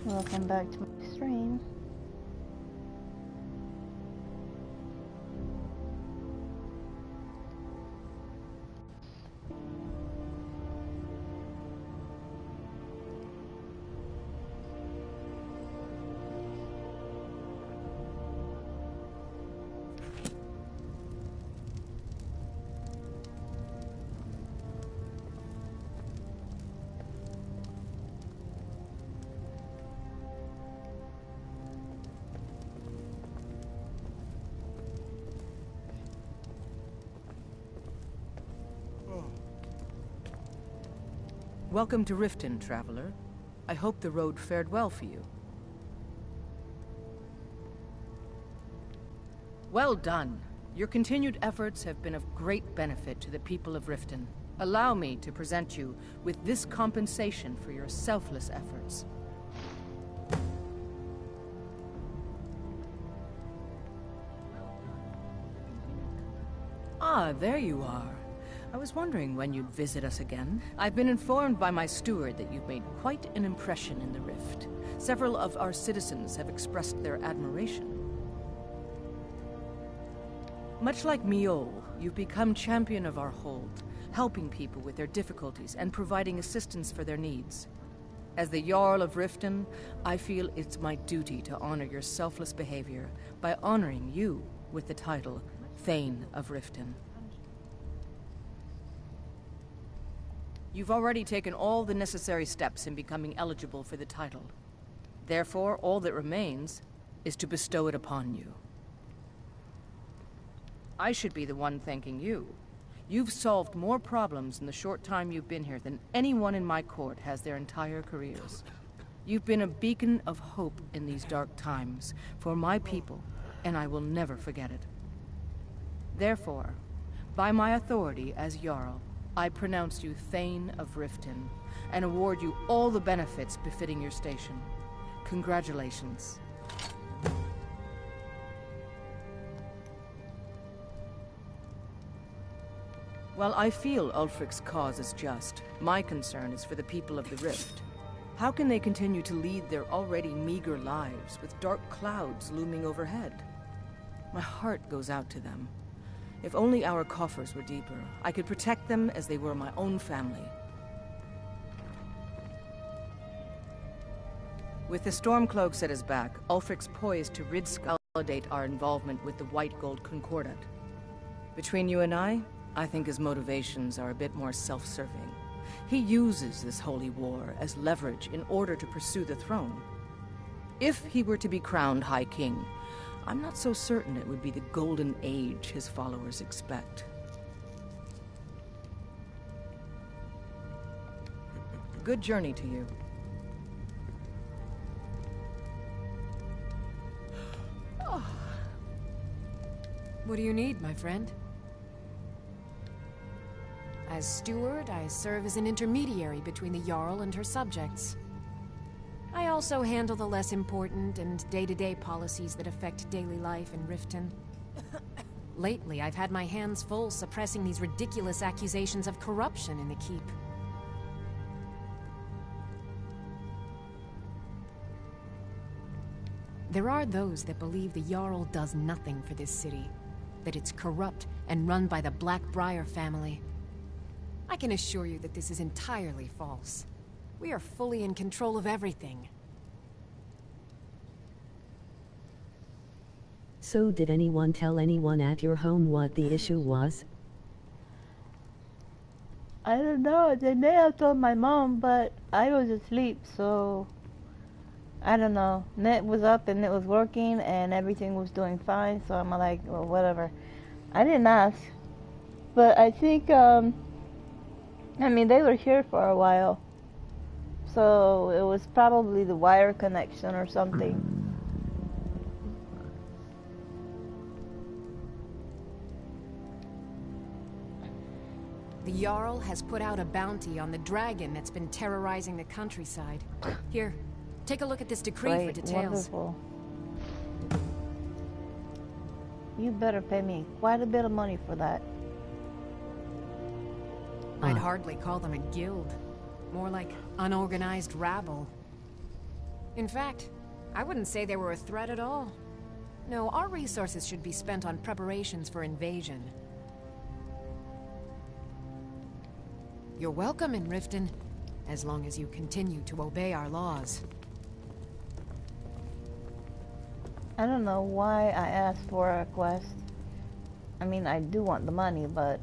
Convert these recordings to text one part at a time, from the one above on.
Welcome back to my stream. Welcome to Riften, traveler. I hope the road fared well for you. Well done. Your continued efforts have been of great benefit to the people of Riften. Allow me to present you with this compensation for your selfless efforts. Ah, there you are. I was wondering when you'd visit us again. I've been informed by my steward that you've made quite an impression in the Rift. Several of our citizens have expressed their admiration. Much like Miol, you've become champion of our hold, helping people with their difficulties and providing assistance for their needs. As the Jarl of Riften, I feel it's my duty to honor your selfless behavior by honoring you with the title Thane of Riften. You've already taken all the necessary steps in becoming eligible for the title. Therefore, all that remains is to bestow it upon you. I should be the one thanking you. You've solved more problems in the short time you've been here than anyone in my court has their entire careers. You've been a beacon of hope in these dark times for my people, and I will never forget it. Therefore, by my authority as Jarl, I pronounce you Thane of Riften, and award you all the benefits befitting your station. Congratulations. While I feel Ulfric's cause is just, my concern is for the people of the Rift. How can they continue to lead their already meager lives with dark clouds looming overhead? My heart goes out to them. If only our coffers were deeper, I could protect them as they were my own family. With the Stormcloaks at his back, Ulfric's poised to consolidate our involvement with the White Gold Concordat. Between you and I think his motivations are a bit more self-serving. He uses this holy war as leverage in order to pursue the throne. If he were to be crowned High King, I'm not so certain it would be the golden age his followers expect. Good journey to you. Oh. What do you need, my friend? As steward, I serve as an intermediary between the Jarl and her subjects. I also handle the less important and day-to-day policies that affect daily life in Riften. Lately, I've had my hands full suppressing these ridiculous accusations of corruption in the keep. There are those that believe the Jarl does nothing for this city, that it's corrupt and run by the Blackbriar family. I can assure you that this is entirely false. We are fully in control of everything. So did anyone tell anyone at your home what the issue was? I don't know. They may have told my mom, but I was asleep, so I don't know. Net was up and it was working and everything was doing fine, so I'm like, well, whatever. I didn't ask. But I think, I mean, they were here for a while. So it was probably the wire connection or something. The Jarl has put out a bounty on the dragon that's been terrorizing the countryside. Here, take a look at this decree for details. Wonderful. You better pay me quite a bit of money for that. I'd hardly call them a guild. More like unorganized rabble. In fact, I wouldn't say they were a threat at all. No, our resources should be spent on preparations for invasion. You're welcome in Riften, as long as you continue to obey our laws. I don't know why I asked for a quest. I mean, I do want the money, but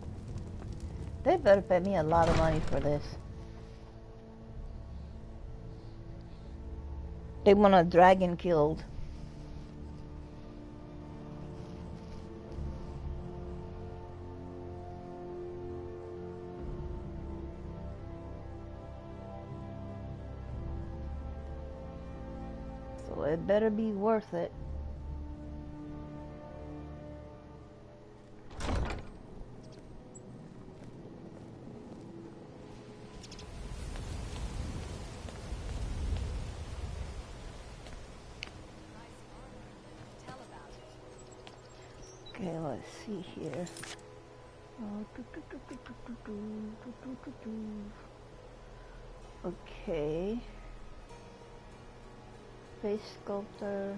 they better pay me a lot of money for this. They want a dragon killed. So it better be worth it. Okay, let's see here. Okay. Face sculptor.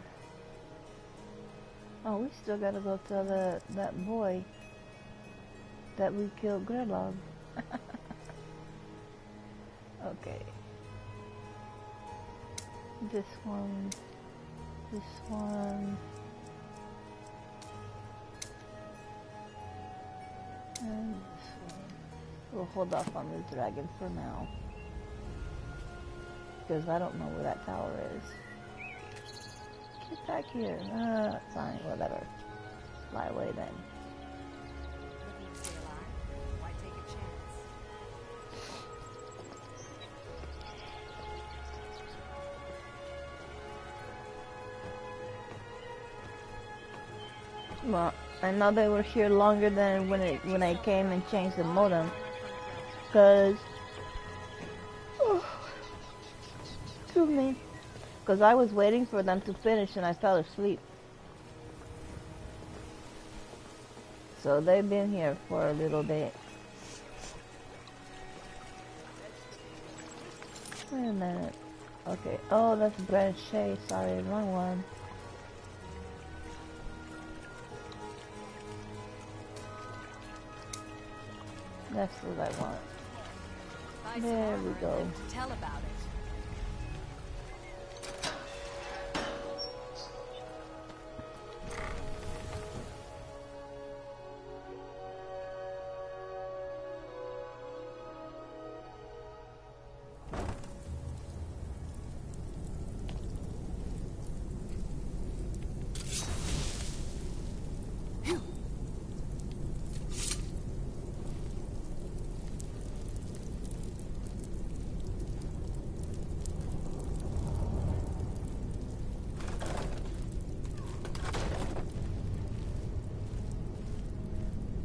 Oh, we still gotta go to that boy that we killed Gridlock. Okay. This one. This one. And this one. We'll hold off on the dragon for now, because I don't know where that tower is. Get back here. Fine, whatever. Fly away then. Looking to stay alive? Why take a chance? Well, I know they were here longer than when I came and changed the modem, cause excuse me, cause I was waiting for them to finish and I fell asleep. So they've been here for a little bit. Wait a minute. Okay. Oh, that's Brand Shay. Sorry, wrong one. That's what I want. There we go. Tell about it.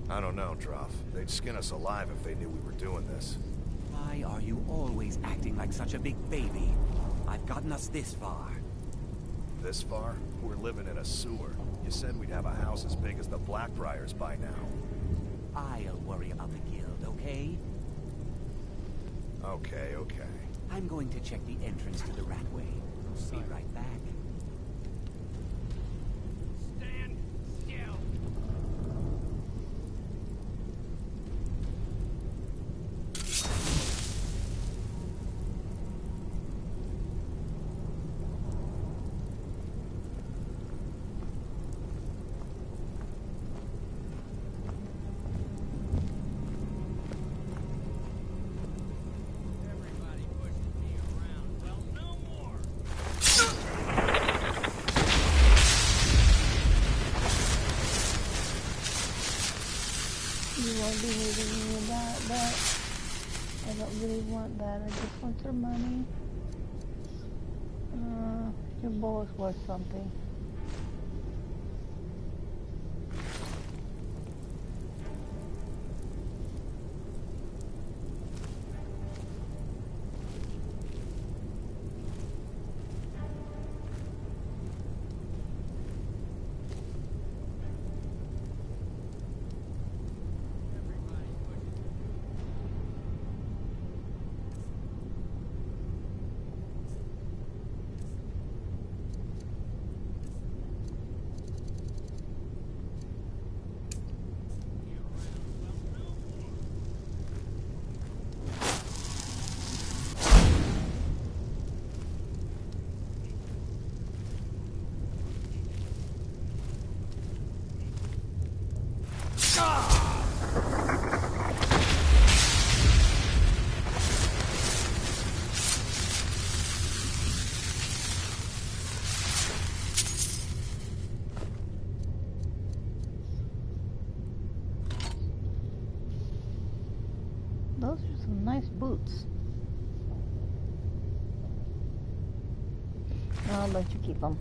I don't know, Droff. They'd skin us alive if they knew we were doing this. Why are you always acting like such a big baby? I've gotten us this far. This far? We're living in a sewer. You said we'd have a house as big as the Blackbriars by now. I'll worry about the guild, okay? Okay. I'm going to check the entrance to the Ratway. Be right back. Stand still. Everybody pushes me around. Well, no more. You won't be needing me that, but I don't really want that. I just want your money. Your bow is worth something. I'll let you keep them.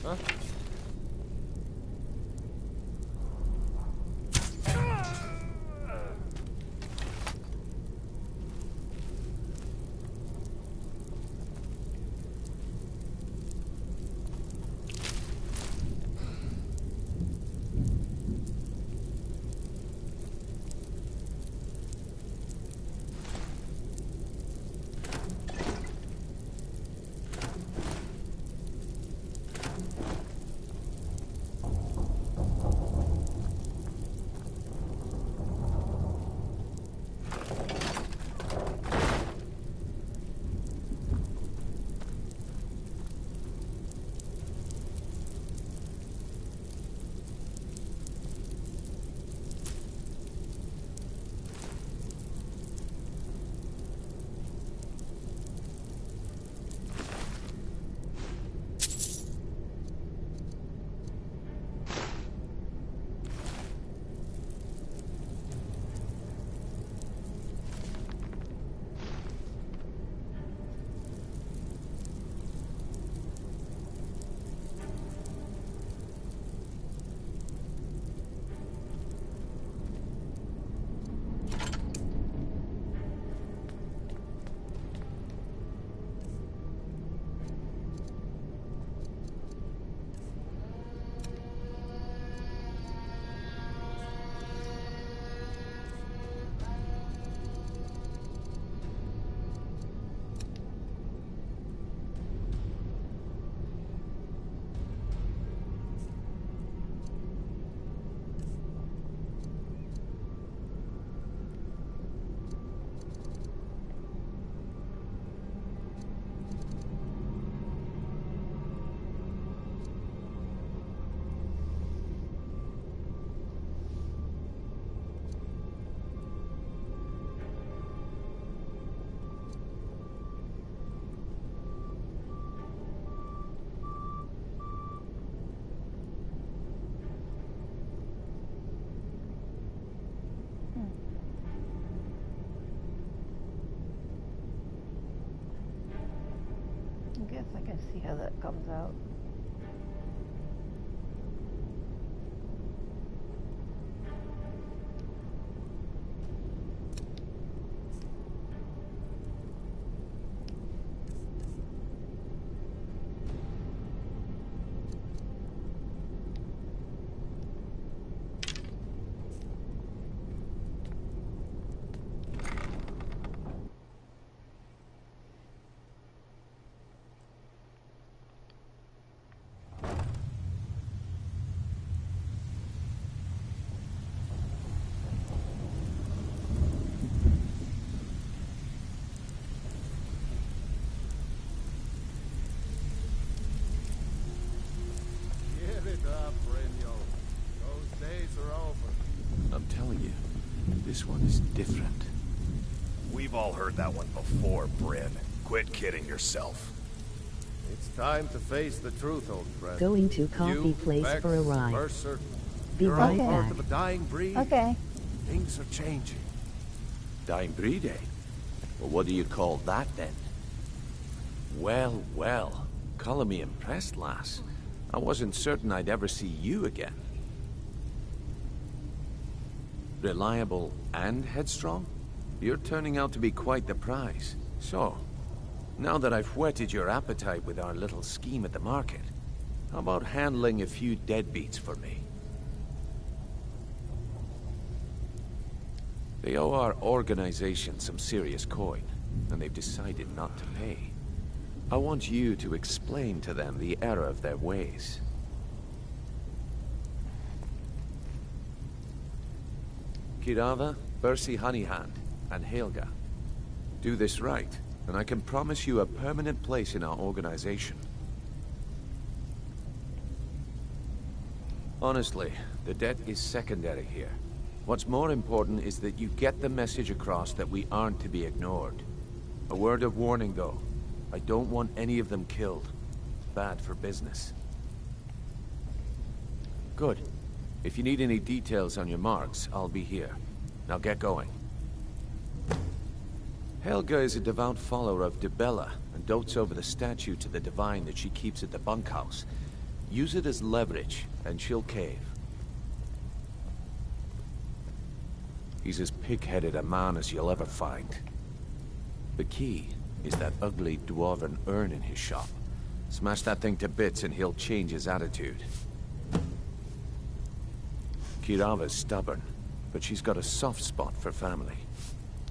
Huh? I guess I can see how that comes out. Give it up, Renyo. Those days are over. I'm telling you, this one is different. We've all heard that one before, Bryn. Quit kidding yourself. It's time to face the truth, old friend. Going to coffee You, place Vex, for a ride. Mercer, Be you're all right Okay. part back. of a dying breed. Okay. Things are changing. Dying breed, eh? Well, what do you call that, then? Well, well. Color me impressed, lass. I wasn't certain I'd ever see you again. Reliable and headstrong? You're turning out to be quite the prize. So, now that I've whetted your appetite with our little scheme at the market, how about handling a few deadbeats for me? They owe our organization some serious coin, and they've decided not to pay. I want you to explain to them the error of their ways. Kirava, Bersi Honeyhand, and Helga. Do this right, and I can promise you a permanent place in our organization. Honestly, the debt is secondary here. What's more important is that you get the message across that we aren't to be ignored. A word of warning, though. I don't want any of them killed. Bad for business. Good. If you need any details on your marks, I'll be here. Now get going. Helga is a devout follower of Dibella and dotes over the statue to the divine that she keeps at the bunkhouse. Use it as leverage, and she'll cave. He's as pig-headed a man as you'll ever find. The key is that ugly dwarven urn in his shop. Smash that thing to bits and he'll change his attitude. Kirava's stubborn, but she's got a soft spot for family.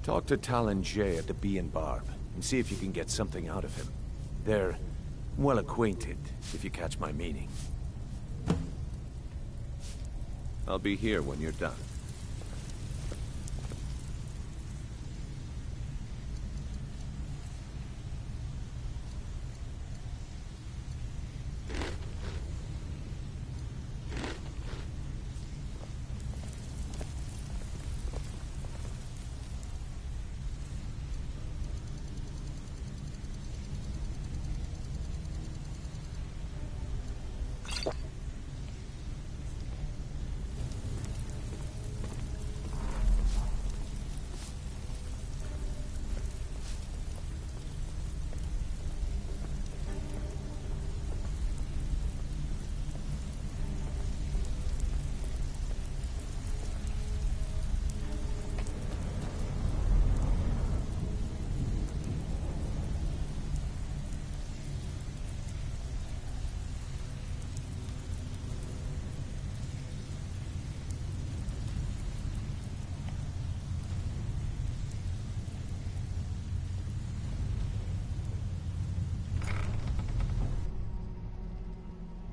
Talk to Talon Jay at the Bee and Barb, and see if you can get something out of him. They're well acquainted, if you catch my meaning. I'll be here when you're done.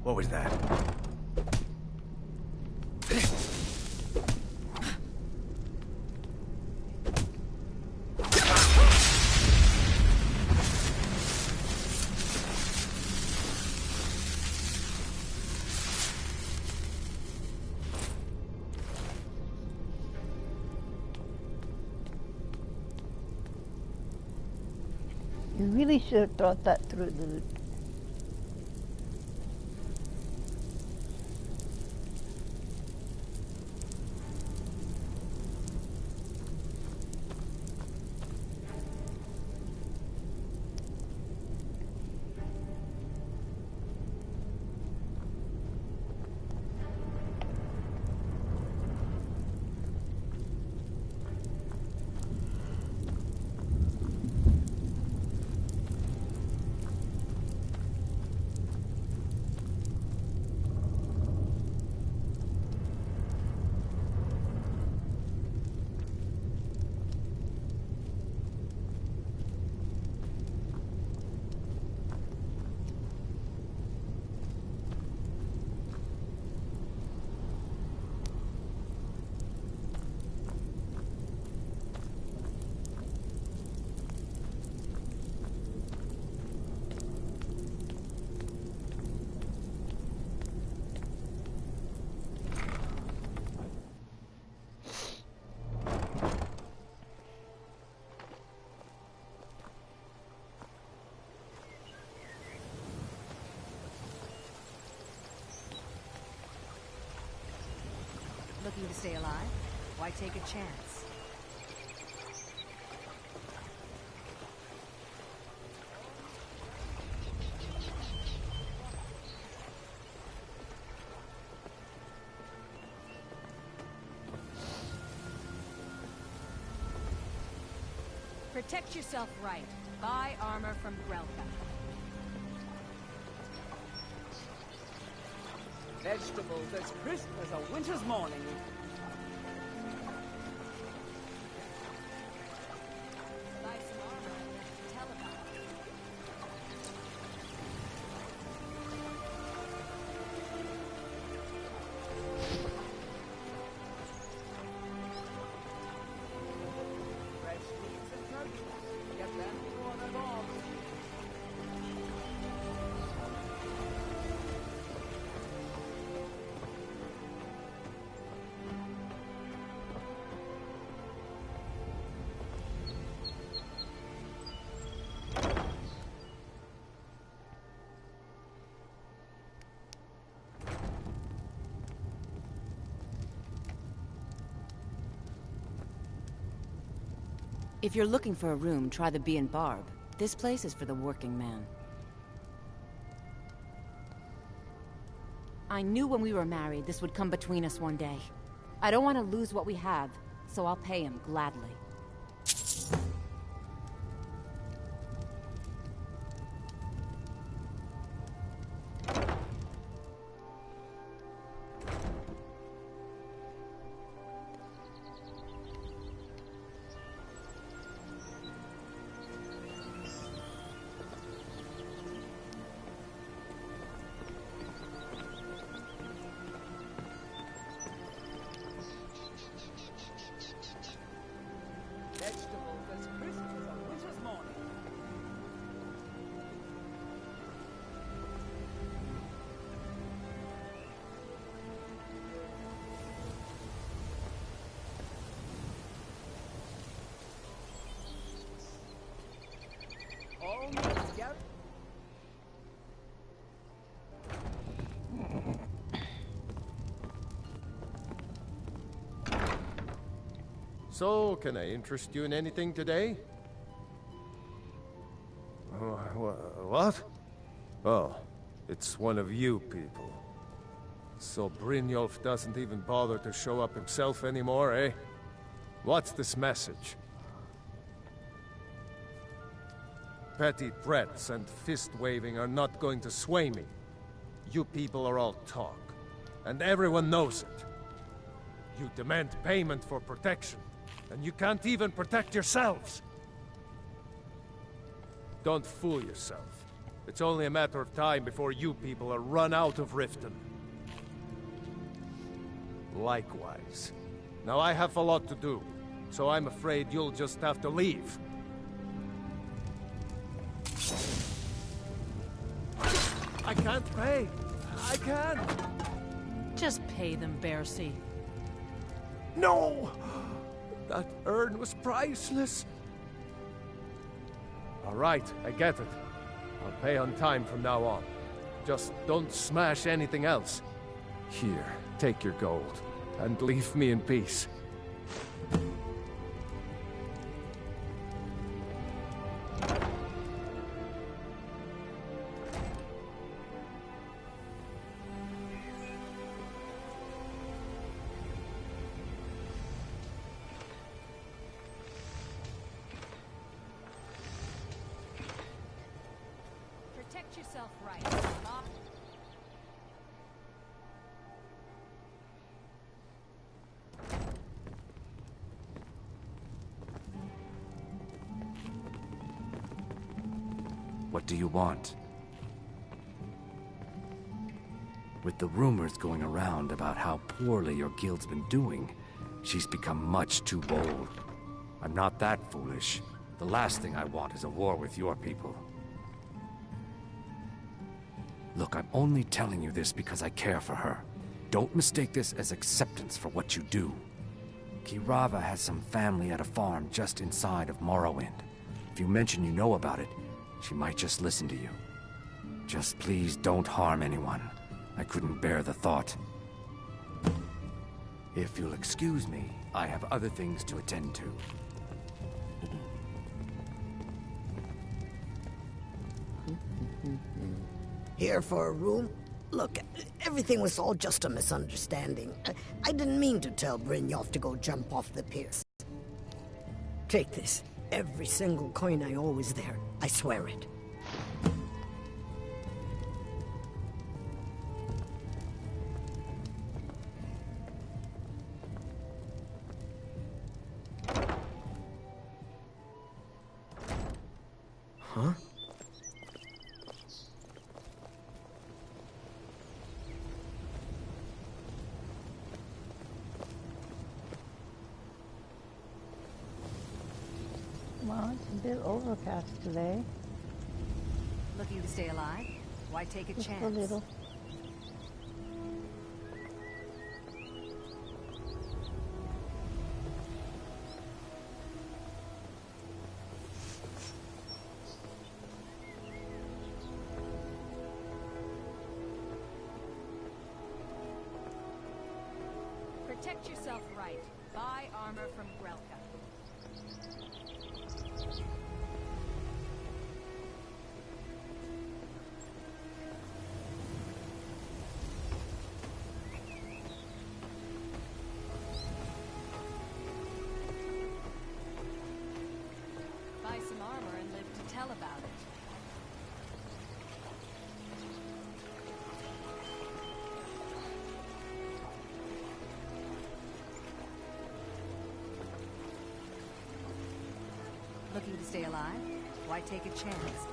What was that? You really should have thought that through, dude. Looking to stay alive? Why take a chance? Protect yourself right. Buy armor from Grelka. Vegetables as crisp as a winter's morning. Buy some armor and tell about it. Fresh meats and turkeys. Get them before they're gone. If you're looking for a room, try the Bee and Barb. This place is for the working man. I knew when we were married this would come between us one day. I don't want to lose what we have, so I'll pay him gladly. Vegetables as crisp as a winter's morning. All meats, yep. So, can I interest you in anything today? What? Oh, it's one of you people. So Brynjolf doesn't even bother to show up himself anymore, eh? What's this message? Petty threats and fist-waving are not going to sway me. You people are all talk, and everyone knows it. You demand payment for protection, and you can't even protect yourselves. Don't fool yourself. It's only a matter of time before you people are run out of Riften. Likewise. Now I have a lot to do, so I'm afraid you'll just have to leave. I can't pay. I can't. Just pay them, Bercy. No! That urn was priceless. All right, I get it. I'll pay on time from now on. Just don't smash anything else. Here, take your gold, and leave me in peace. Protect yourself right. Bob. What do you want? With the rumors going around about how poorly your guild's been doing, she's become much too bold. I'm not that foolish. The last thing I want is a war with your people. Look, I'm only telling you this because I care for her. Don't mistake this as acceptance for what you do. Kirava has some family at a farm just inside of Morrowind. If you mention you know about it, she might just listen to you. Just please don't harm anyone. I couldn't bear the thought. If you'll excuse me, I have other things to attend to. Here for a room? Look, everything was all just a misunderstanding. I didn't mean to tell Brynjolf to go jump off the piers. Take this. Every single coin I owe is there. I swear it. Huh? Well, it's a bit overcast today. Looking to stay alive? Why take a Just chance? a little. Protect yourself right. Buy armor from Grelka. Buy some armor and live to tell about it. Looking to stay alive? Why take a chance?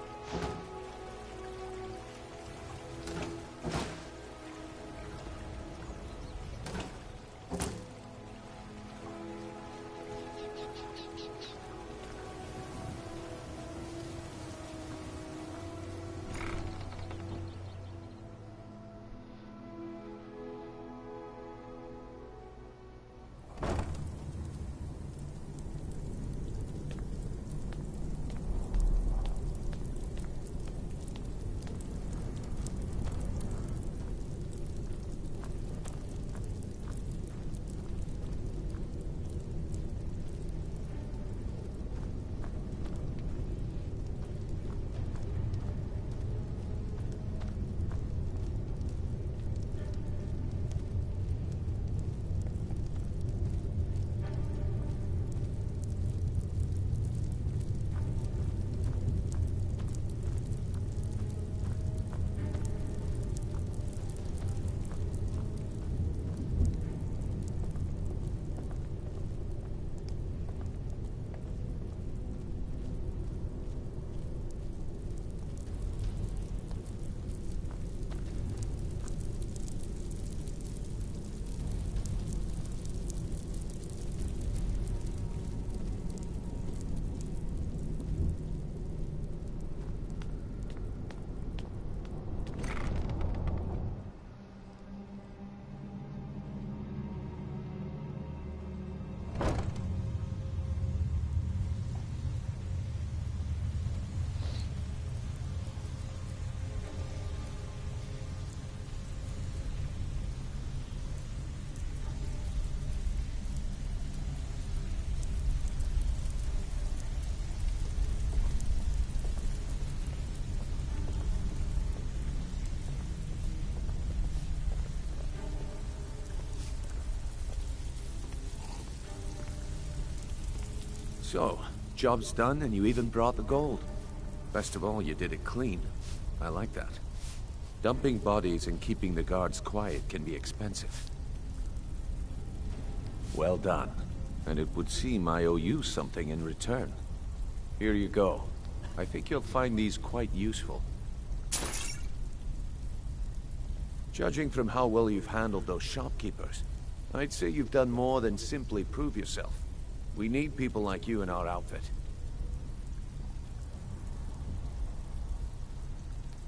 So, job's done and you even brought the gold. Best of all, you did it clean. I like that. Dumping bodies and keeping the guards quiet can be expensive. Well done. And it would seem I owe you something in return. Here you go. I think you'll find these quite useful. Judging from how well you've handled those shopkeepers, I'd say you've done more than simply prove yourself. We need people like you in our outfit.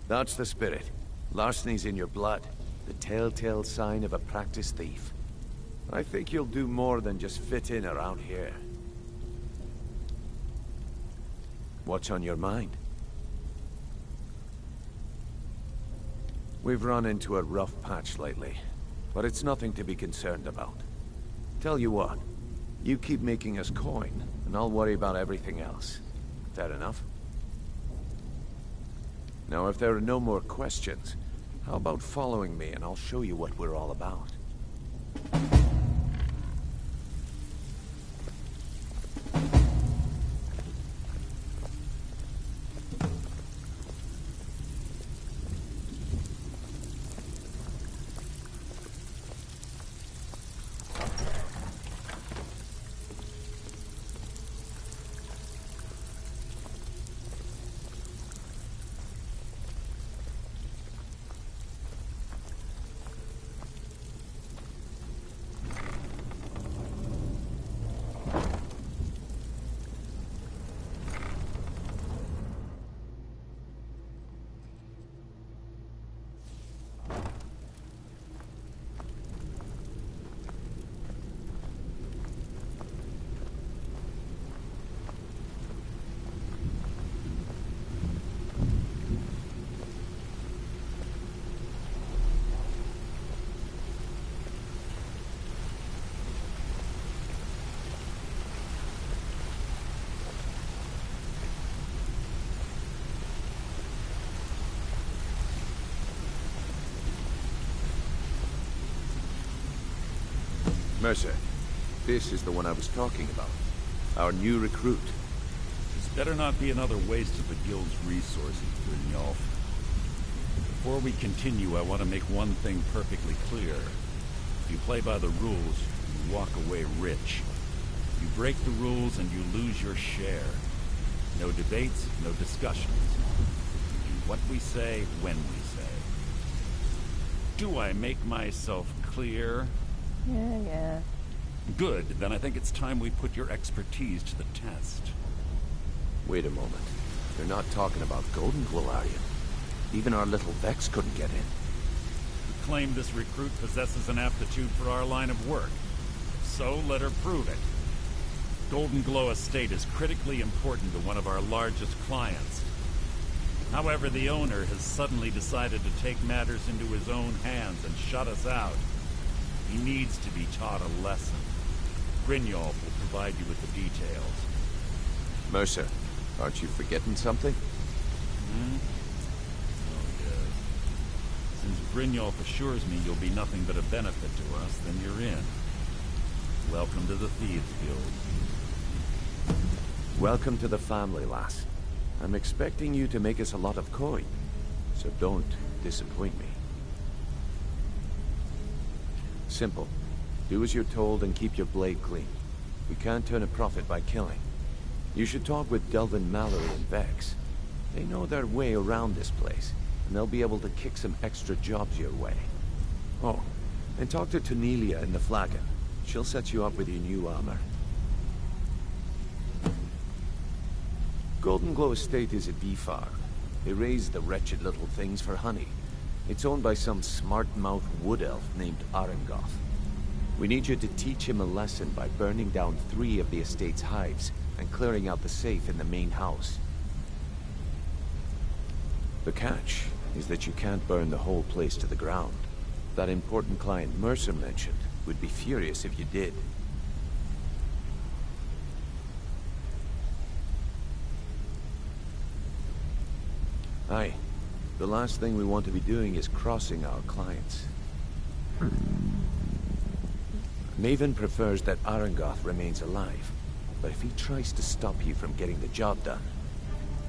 That's the spirit. Larceny's in your blood. The telltale sign of a practiced thief. I think you'll do more than just fit in around here. What's on your mind? We've run into a rough patch lately, but it's nothing to be concerned about. Tell you what, you keep making us coin, and I'll worry about everything else. Fair enough? Now, if there are no more questions, how about following me and I'll show you what we're all about? Mercer, this is the one I was talking about. Our new recruit. This better not be another waste of the Guild's resources, Brynjolf. Before we continue, I want to make one thing perfectly clear. If you play by the rules, you walk away rich. You break the rules and you lose your share. No debates, no discussions. Do what we say, when we say. Do I make myself clear? Yeah. Good, then I think it's time we put your expertise to the test. Wait a moment. You're not talking about Golden Glow, are you? Even our little Vex couldn't get in. You claim this recruit possesses an aptitude for our line of work. So let her prove it. Golden Glow Estate is critically important to one of our largest clients. However, the owner has suddenly decided to take matters into his own hands and shut us out. He needs to be taught a lesson. Brynjolf will provide you with the details. Mercer, aren't you forgetting something? Oh, yes. Since Brynjolf assures me you'll be nothing but a benefit to us, then you're in. Welcome to the Thieves Guild. Welcome to the family, lass. I'm expecting you to make us a lot of coin, so don't disappoint me. Simple. Do as you're told and keep your blade clean. We can't turn a profit by killing. You should talk with Delvin Mallory and Vex. They know their way around this place, and they'll be able to kick some extra jobs your way. Oh, and talk to Tanelia in the Flagon. She'll set you up with your new armor. Golden Glow Estate is a bee farm. They raise the wretched little things for honey. It's owned by some smart-mouthed wood elf named Arengoth. We need you to teach him a lesson by burning down 3 of the estate's hives and clearing out the safe in the main house. The catch is that you can't burn the whole place to the ground. That important client Mercer mentioned would be furious if you did. Aye. The last thing we want to be doing is crossing our clients. Maven prefers that Arengoth remains alive, but if he tries to stop you from getting the job done,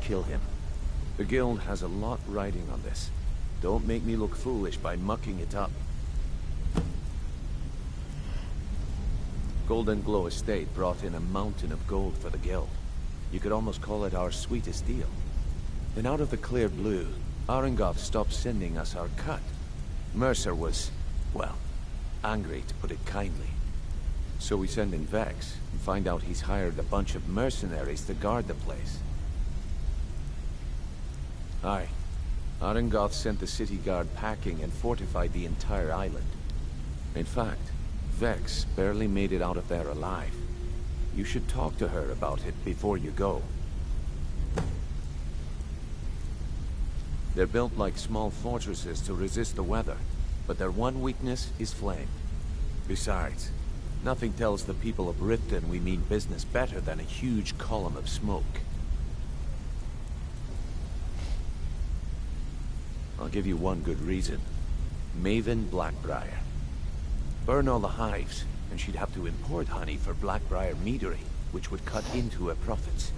kill him. The Guild has a lot riding on this. Don't make me look foolish by mucking it up. Golden Glow Estate brought in a mountain of gold for the Guild. You could almost call it our sweetest deal. Then out of the clear blue, Arengoth stopped sending us our cut. Mercer was, well, angry to put it kindly. So we send in Vex and find out he's hired a bunch of mercenaries to guard the place. Aye. Arengoth sent the city guard packing and fortified the entire island. In fact, Vex barely made it out of there alive. You should talk to her about it before you go. They're built like small fortresses to resist the weather, but their one weakness is flame. Besides, nothing tells the people of Riften we mean business better than a huge column of smoke. I'll give you one good reason. Maven Blackbriar. Burn all the hives, and she'd have to import honey for Blackbriar meadery, which would cut into her profits.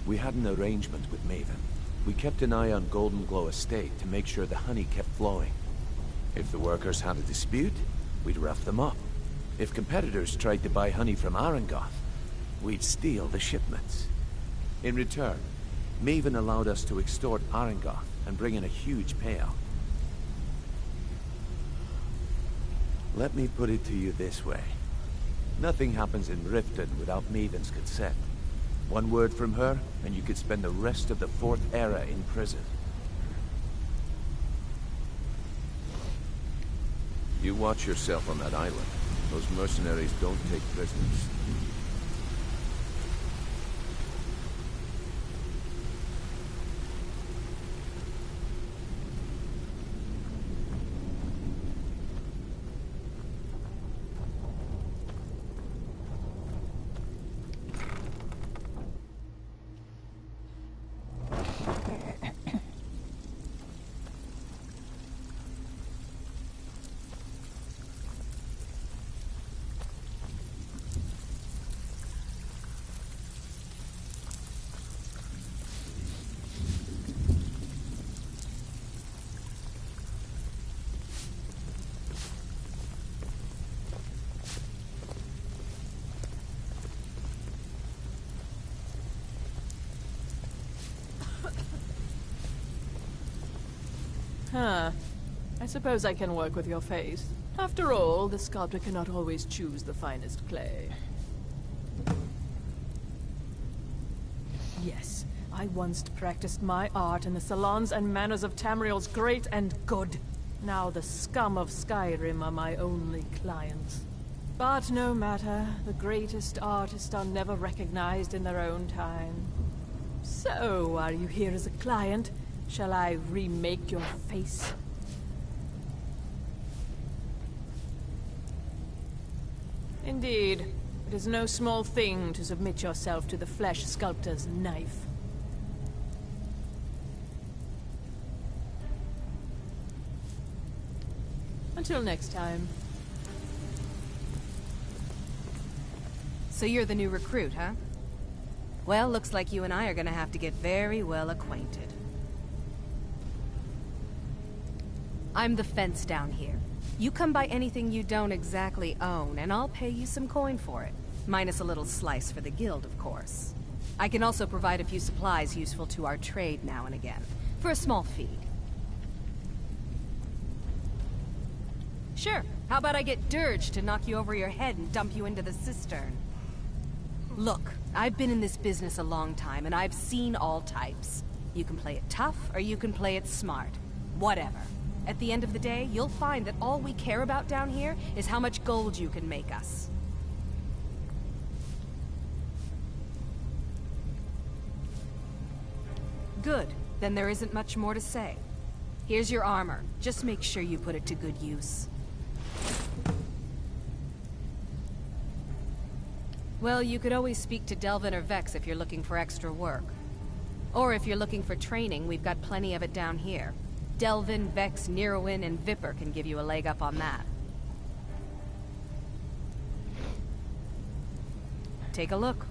We had an arrangement with Maven. We kept an eye on Golden Glow Estate to make sure the honey kept flowing. If the workers had a dispute, we'd rough them up. If competitors tried to buy honey from Arengoth, we'd steal the shipments. In return, Maven allowed us to extort Arengoth and bring in a huge payout. Let me put it to you this way. Nothing happens in Riften without Maven's consent. One word from her, and you could spend the rest of the 4th era in prison. You watch yourself on that island. Those mercenaries don't take prisoners. Huh. I suppose I can work with your face. After all, the sculptor cannot always choose the finest clay. Yes, I once practiced my art in the salons and manners of Tamriel's great and good. Now the scum of Skyrim are my only clients. But no matter, the greatest artists are never recognized in their own time. So, are you here as a client? Shall I remake your face? Indeed. It is no small thing to submit yourself to the flesh sculptor's knife. Until next time. So you're the new recruit, huh? Well, looks like you and I are gonna have to get very well acquainted. I'm the fence down here. You come by anything you don't exactly own, and I'll pay you some coin for it. Minus a little slice for the guild, of course. I can also provide a few supplies useful to our trade now and again, for a small fee. Sure, how about I get Dirge to knock you over your head and dump you into the cistern? Look, I've been in this business a long time, and I've seen all types. You can play it tough, or you can play it smart. Whatever. At the end of the day, you'll find that all we care about down here is how much gold you can make us. Good. Then there isn't much more to say. Here's your armor. Just make sure you put it to good use. Well, you could always speak to Delvin or Vex if you're looking for extra work. Or if you're looking for training, we've got plenty of it down here. Delvin, Vex, Neruin, and Viper can give you a leg up on that. Take a look.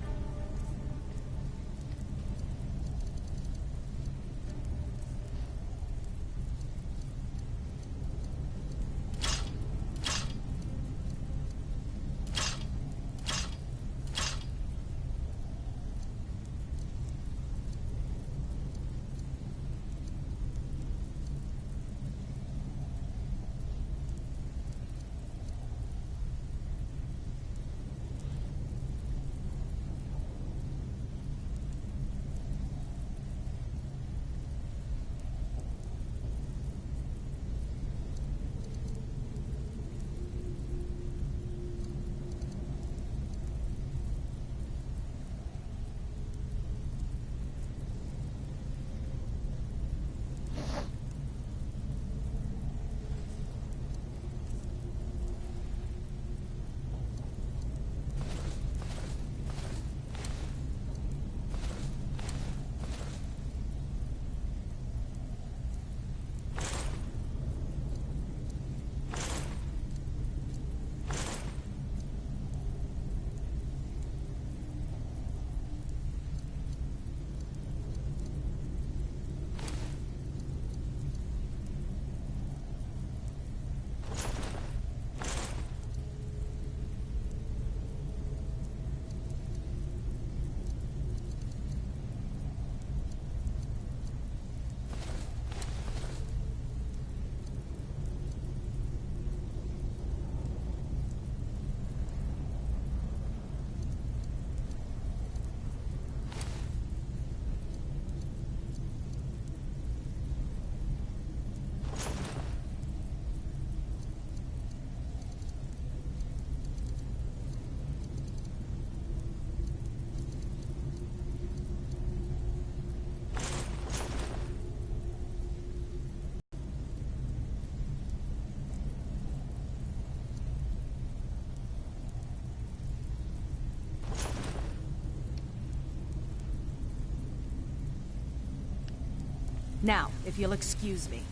Now, if you'll excuse me.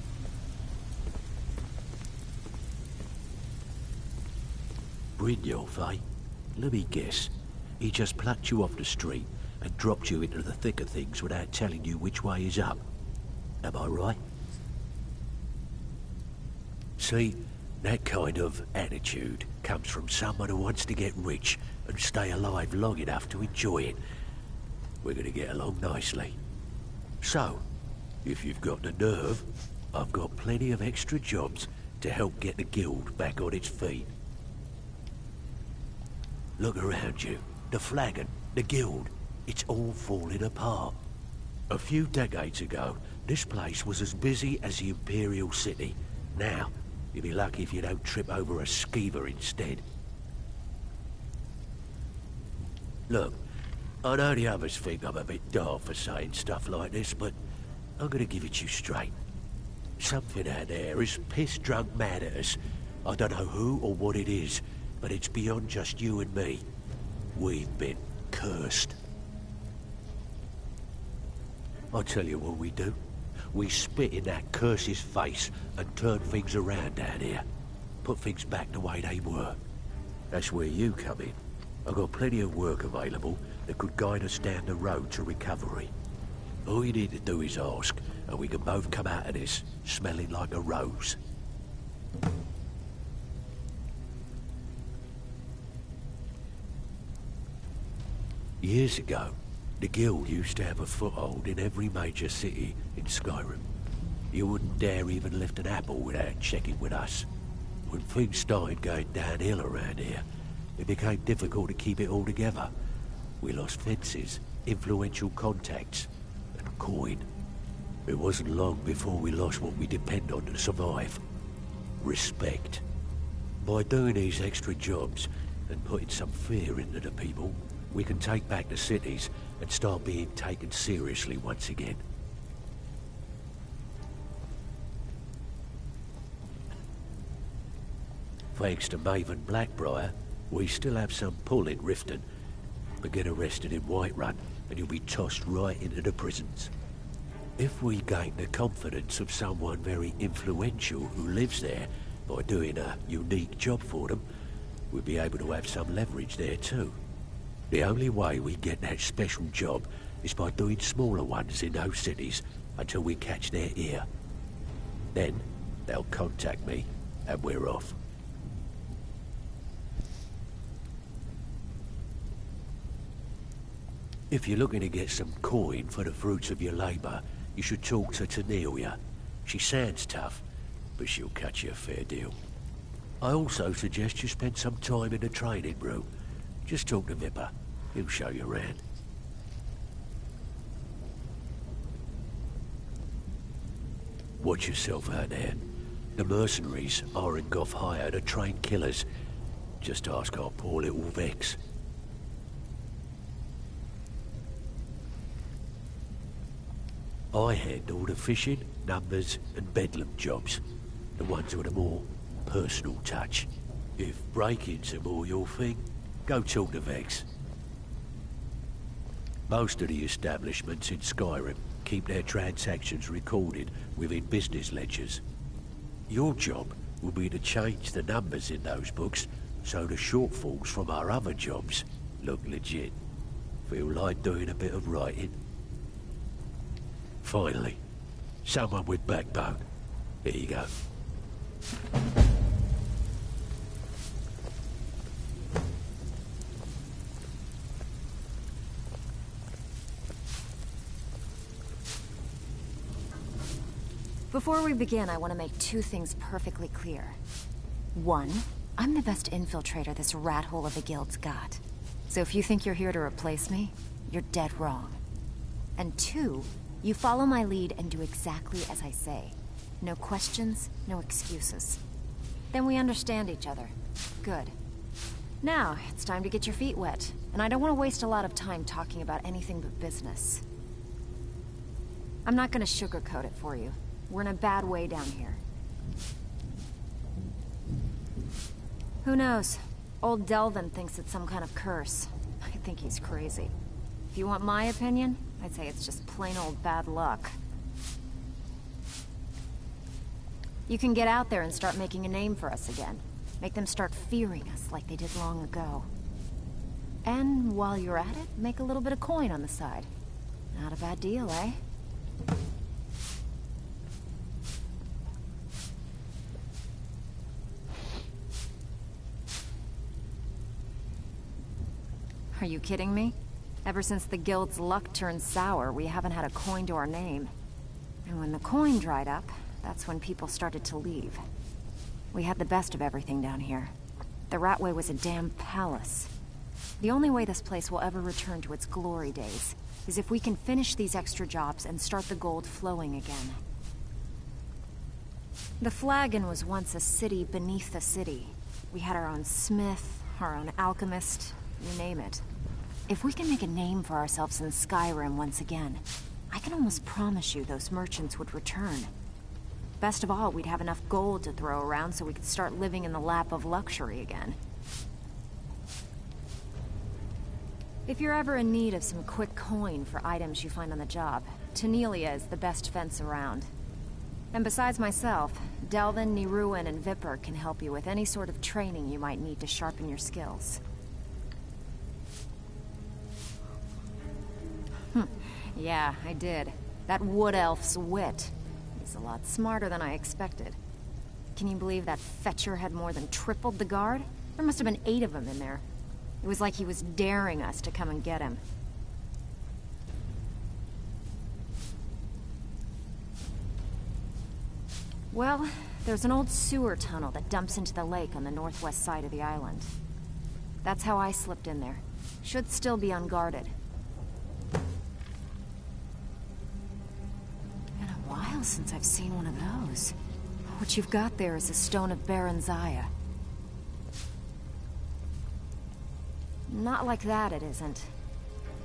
Brynjolf, eh? Let me guess. He just plucked you off the street and dropped you into the thick of things without telling you which way is up. Am I right? See, that kind of attitude comes from someone who wants to get rich and stay alive long enough to enjoy it. We're gonna get along nicely. So, if you've got the nerve, I've got plenty of extra jobs to help get the guild back on its feet. Look around you. The flagon, the guild, it's all falling apart. A few decades ago, this place was as busy as the Imperial City. Now, you'll be lucky if you don't trip over a skeever instead. Look, I know the others think I'm a bit daft for saying stuff like this, but I'm gonna give it to you straight. Something out there is piss-drunk mad at us. I don't know who or what it is, but it's beyond just you and me. We've been cursed. I'll tell you what we do. We spit in that curse's face and turn things around down here. Put things back the way they were. That's where you come in. I've got plenty of work available that could guide us down the road to recovery. All you need to do is ask, and we can both come out of this smelling like a rose. Years ago, the guild used to have a foothold in every major city in Skyrim. You wouldn't dare even lift an apple without checking with us. When things started going downhill around here, it became difficult to keep it all together. We lost fences, influential contacts, and coin. It wasn't long before we lost what we depend on to survive. Respect. By doing these extra jobs and putting some fear into the people, we can take back the cities and start being taken seriously once again. Thanks to Maven Blackbriar, we still have some pull in Riften, but get arrested in Whiterun and you'll be tossed right into the prisons. If we gain the confidence of someone very influential who lives there by doing a unique job for them, we'll be able to have some leverage there too. The only way we get that special job is by doing smaller ones in those cities until we catch their ear. Then, they'll contact me, and we're off. If you're looking to get some coin for the fruits of your labour, you should talk to Tanelia. She sounds tough, but she'll cut you a fair deal. I also suggest you spend some time in the training room. Just talk to Vipper. He'll show you around. Watch yourself out there. The mercenaries are in Goth hire to train killers. Just ask our poor little Vex. I handle the fishing, numbers, and bedlam jobs. The ones with a more personal touch. If break-ins are more your thing, go talk to Vex. Most of the establishments in Skyrim keep their transactions recorded within business ledgers. Your job will be to change the numbers in those books so the shortfalls from our other jobs look legit. Feel like doing a bit of writing? Finally, someone with backbone. Here you go. Before we begin, I want to make two things perfectly clear. One, I'm the best infiltrator this rat hole of a guild's got. So if you think you're here to replace me, you're dead wrong. And two, you follow my lead and do exactly as I say. No questions, no excuses. Then we understand each other. Good. Now, it's time to get your feet wet, and I don't want to waste a lot of time talking about anything but business. I'm not gonna sugarcoat it for you. We're in a bad way down here. Who knows? Old Delvin thinks it's some kind of curse. I think he's crazy. If you want my opinion, I'd say it's just plain old bad luck. You can get out there and start making a name for us again. Make them start fearing us like they did long ago. And while you're at it, make a little bit of coin on the side. Not a bad deal, eh? Are you kidding me? Ever since the guild's luck turned sour, we haven't had a coin to our name. And when the coin dried up, That's when people started to leave. We had the best of everything down here. The Ratway was a damn palace. The only way this place will ever return to its glory days is if we can finish these extra jobs and start the gold flowing again. The Flagon was once a city beneath the city. We had our own smith, our own alchemist, you name it. If we can make a name for ourselves in Skyrim once again, I can almost promise you those merchants would return. Best of all, we'd have enough gold to throw around so we could start living in the lap of luxury again. If you're ever in need of some quick coin for items you find on the job, Tanelia is the best fence around. And besides myself, Delvin, Niruin, and Vipper can help you with any sort of training you might need to sharpen your skills. Yeah, I did. That wood elf's wit. He's a lot smarter than I expected. Can you believe that fetcher had more than tripled the guard? There must have been 8 of them in there. It was like he was daring us to come and get him. Well, there's an old sewer tunnel that dumps into the lake on the northwest side of the island. That's how I slipped in there. Should still be unguarded. Been a while since I've seen one of those. What you've got there is a stone of Baron Zaya. Not like that, it isn't.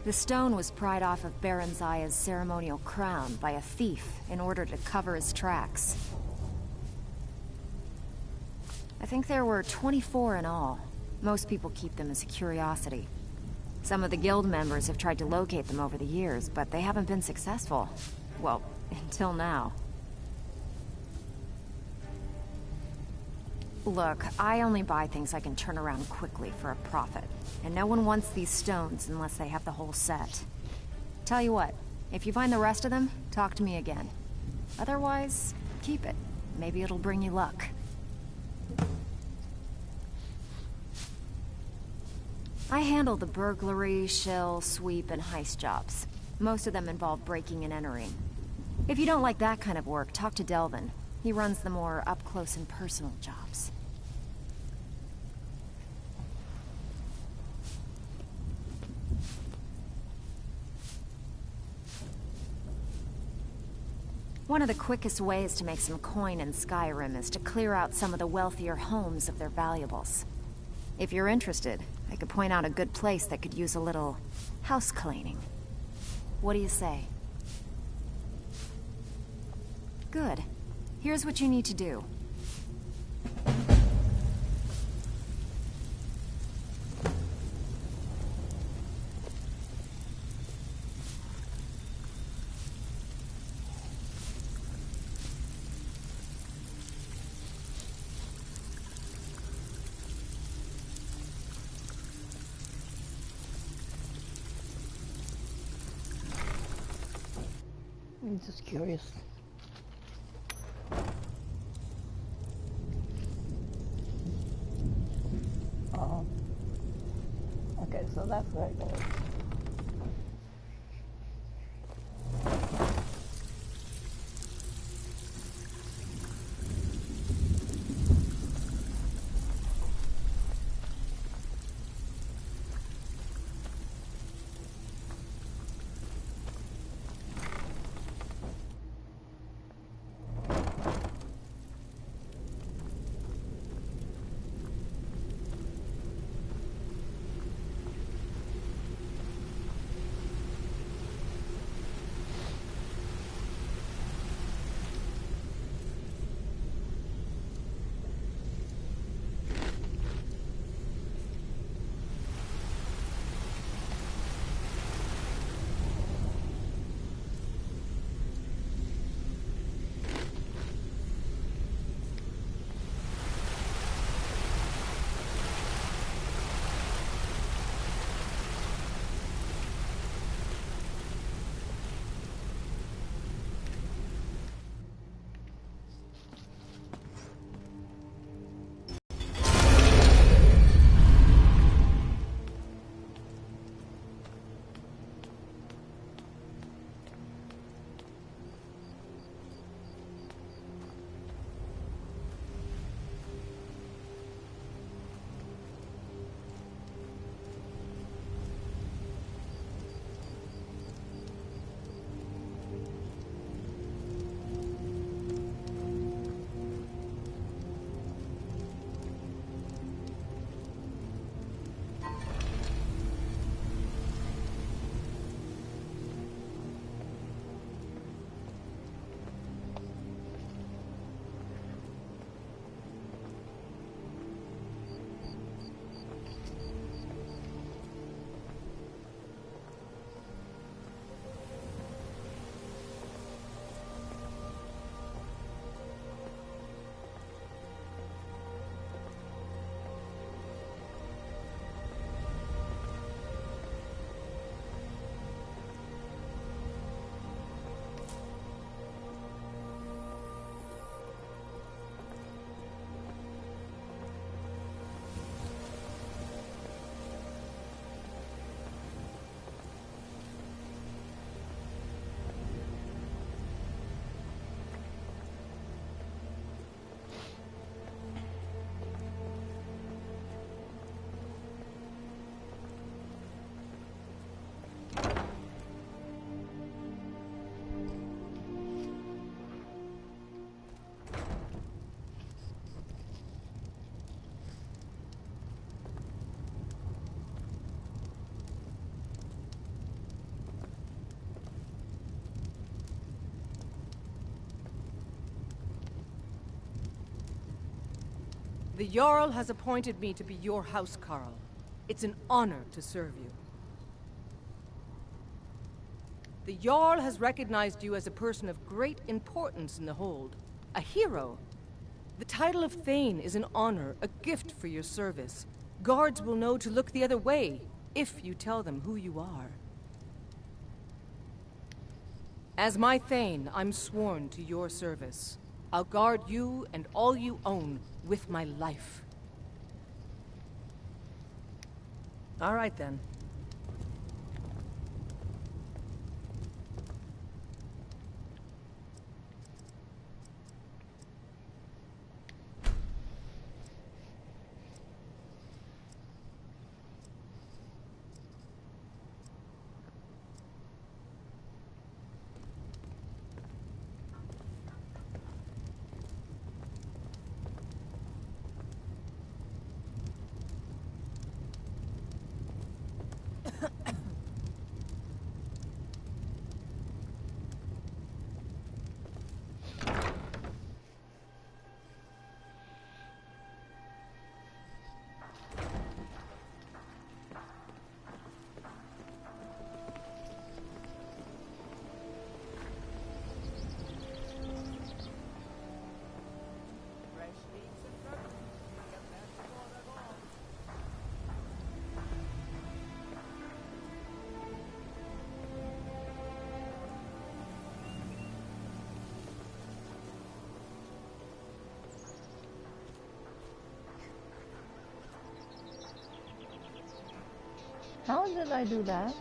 The stone was pried off of Baron Zaya's ceremonial crown by a thief in order to cover his tracks. I think there were 24 in all. Most people keep them as a curiosity. Some of the guild members have tried to locate them over the years, but they haven't been successful. Well, until now. Look, I only buy things I can turn around quickly for a profit. And no one wants these stones unless they have the whole set. Tell you what, if you find the rest of them, talk to me again. Otherwise, keep it. Maybe it'll bring you luck. I handle the burglary, shill, sweep, and heist jobs. Most of them involve breaking and entering. If you don't like that kind of work, talk to Delvin. He runs the more up-close and personal jobs. One of the quickest ways to make some coin in Skyrim is to clear out some of the wealthier homes of their valuables. If you're interested, I could point out a good place that could use a little house cleaning. What do you say? Good. Here's what you need to do. I'm just curious. Oh. Okay, so that's where it goes. The Jarl has appointed me to be your housecarl. It's an honor to serve you. The Jarl has recognized you as a person of great importance in the Hold. A hero. The title of Thane is an honor, a gift for your service. Guards will know to look the other way, if you tell them who you are. As my Thane, I'm sworn to your service. I'll guard you and all you own with my life. All right, then. How did I do that?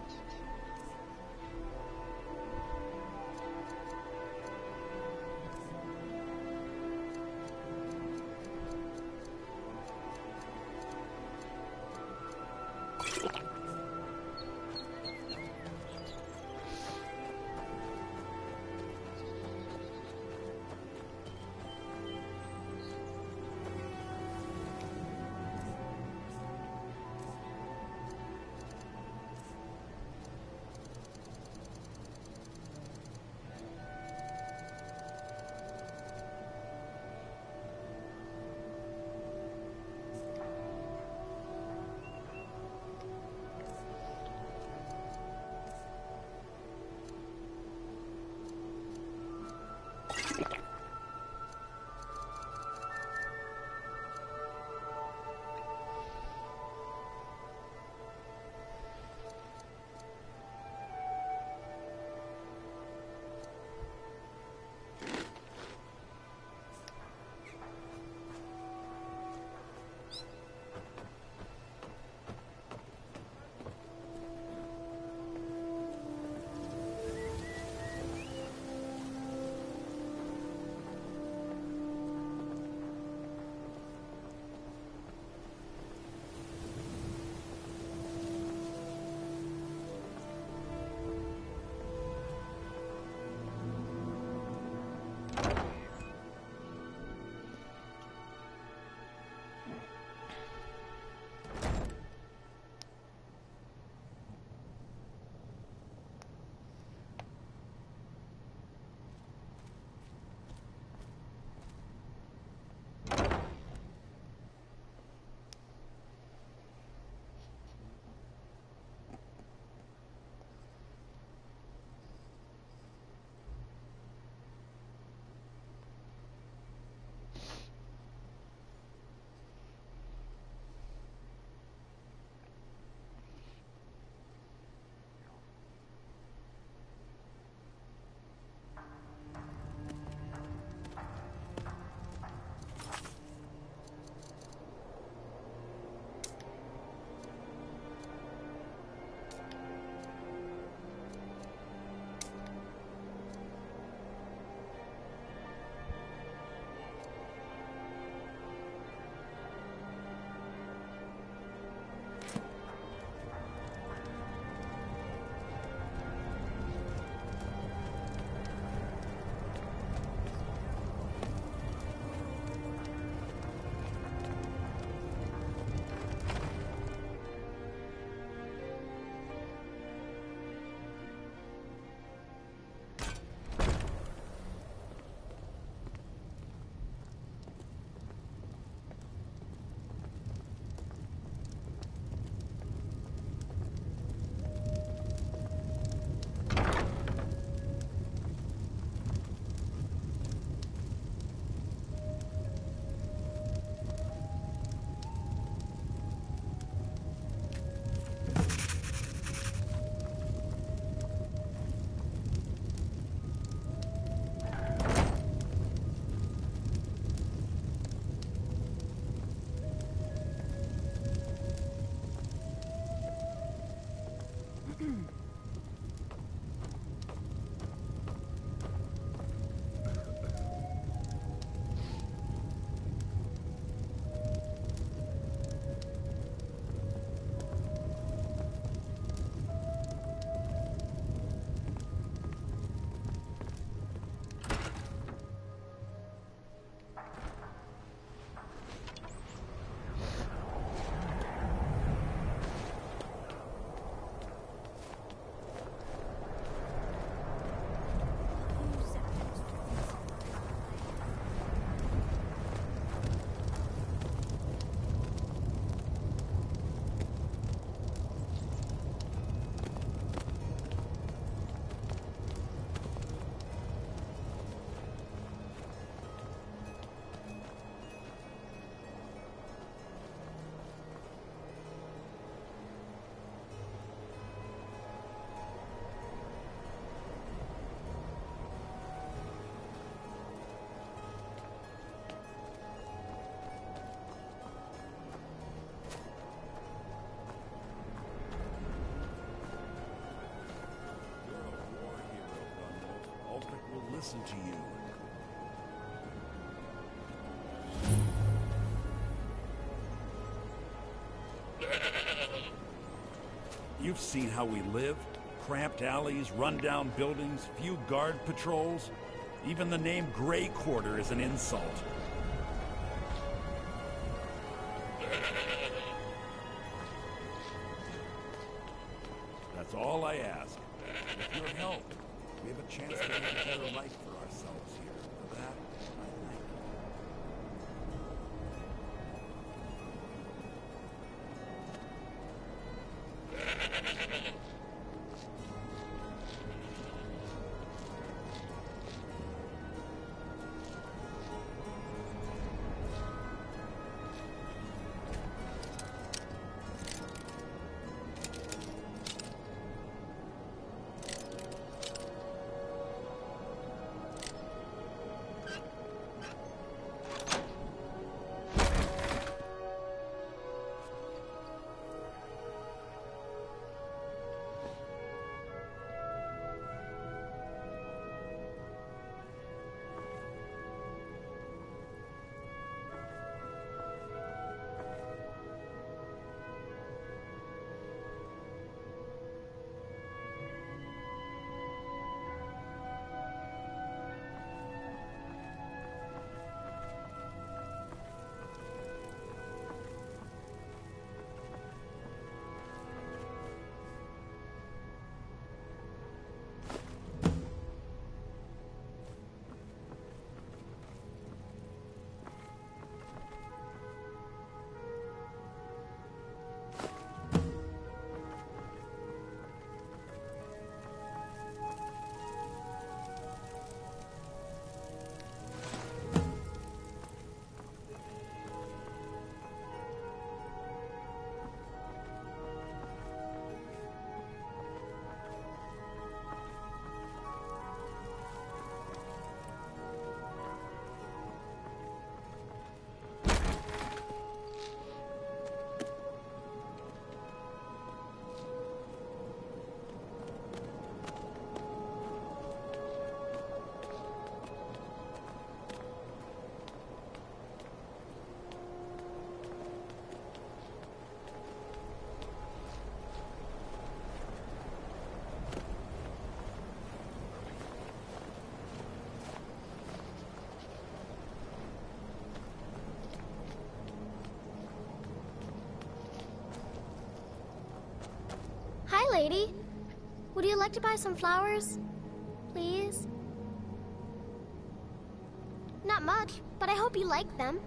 Listen to you. You've seen how we live. Cramped alleys, run-down buildings, few guard patrols. Even the name Grey Quarter is an insult. That's all I ask. With your help, we have a chance to make a better life for ourselves here. For that, I thank you. Hi, lady. Would you like to buy some flowers? Please? Not much, but I hope you like them.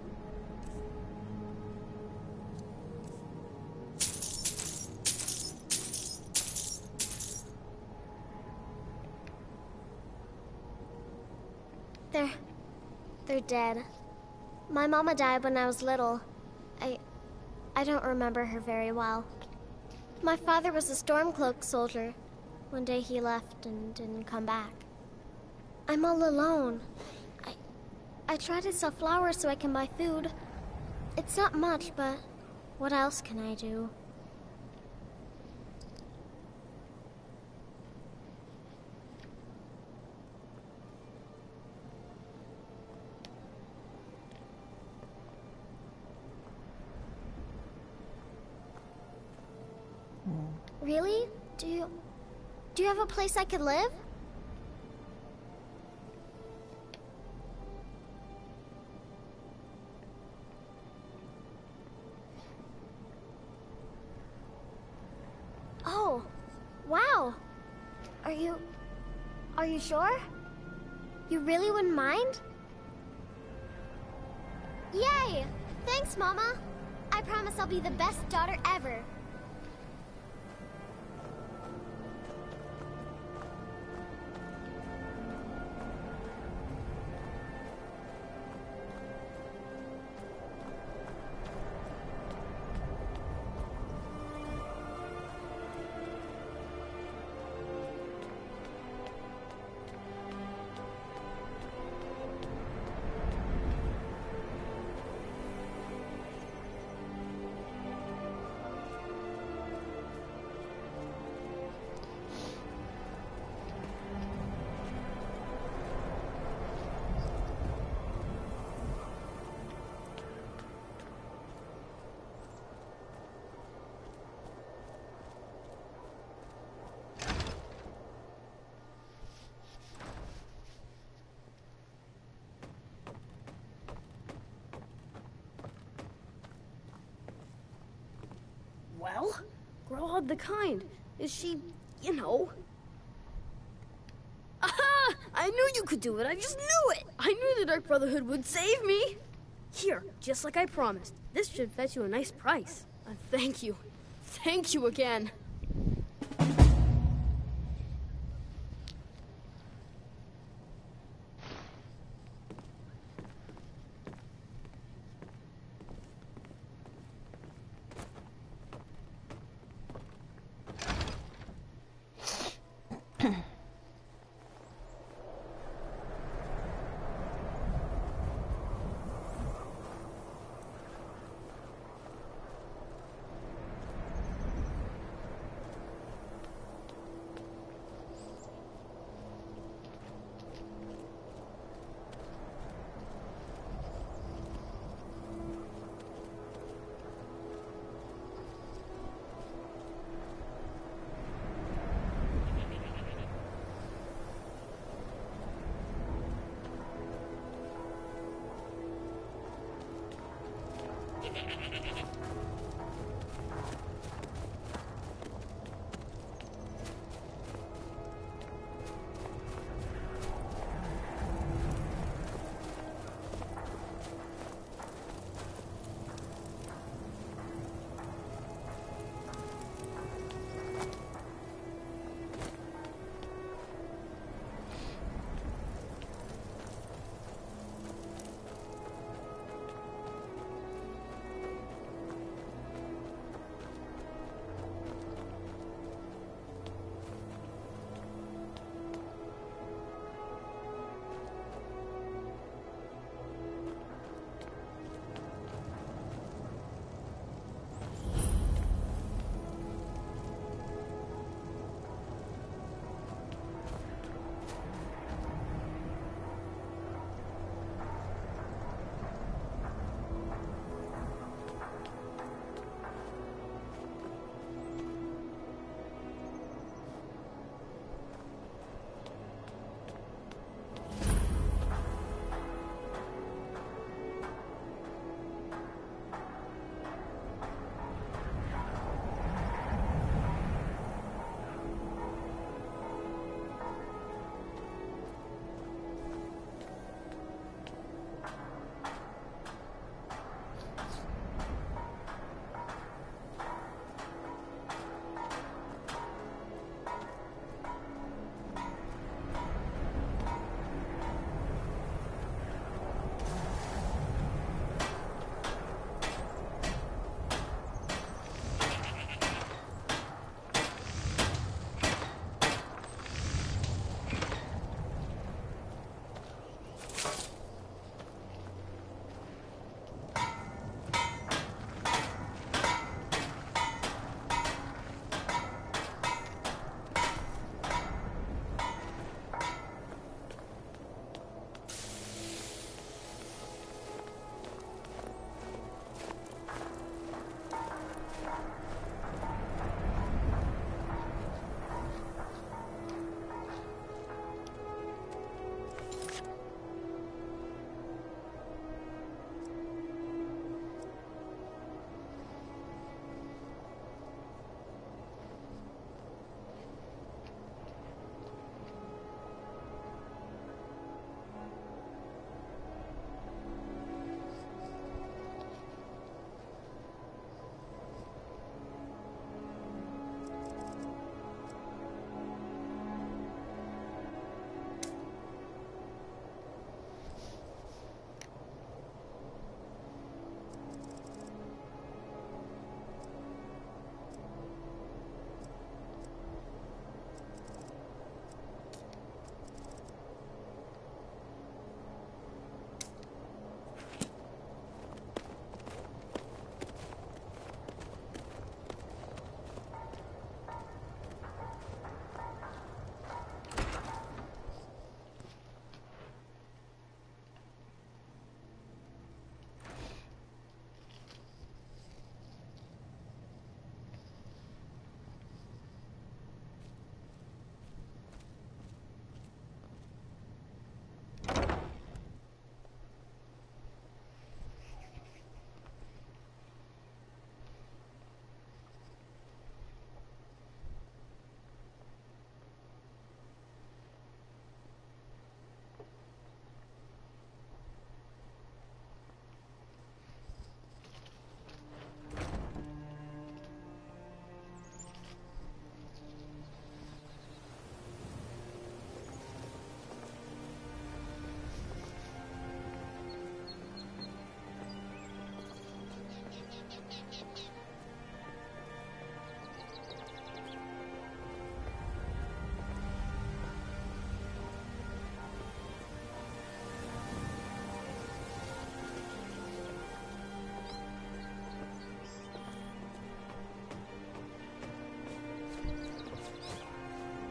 They're dead. My mama died when I was little. I don't remember her very well. My father was a Stormcloak soldier. One day he left and didn't come back. I'm all alone. I try to sell flowers so I can buy food. It's not much, but what else can I do? Really? Do you have a place I could live? Oh, wow. Are you sure? You really wouldn't mind? Yay! Thanks, Mama. I promise I'll be the best daughter ever. Well, Growhog the Kind. Is she, you know... Aha! I knew you could do it. I just knew it. I knew the Dark Brotherhood would save me. Here, just like I promised. This should fetch you a nice price. Thank you. Thank you again.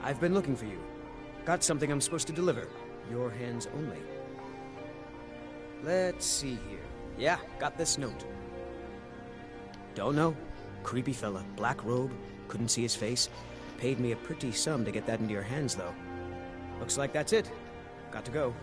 I've been looking for you. Got something I'm supposed to deliver. Your hands only. Let's see here. Yeah, got this note. Don't know. Creepy fella, black robe, couldn't see his face. Paid me a pretty sum to get that into your hands, though. Looks like that's it. Got to go.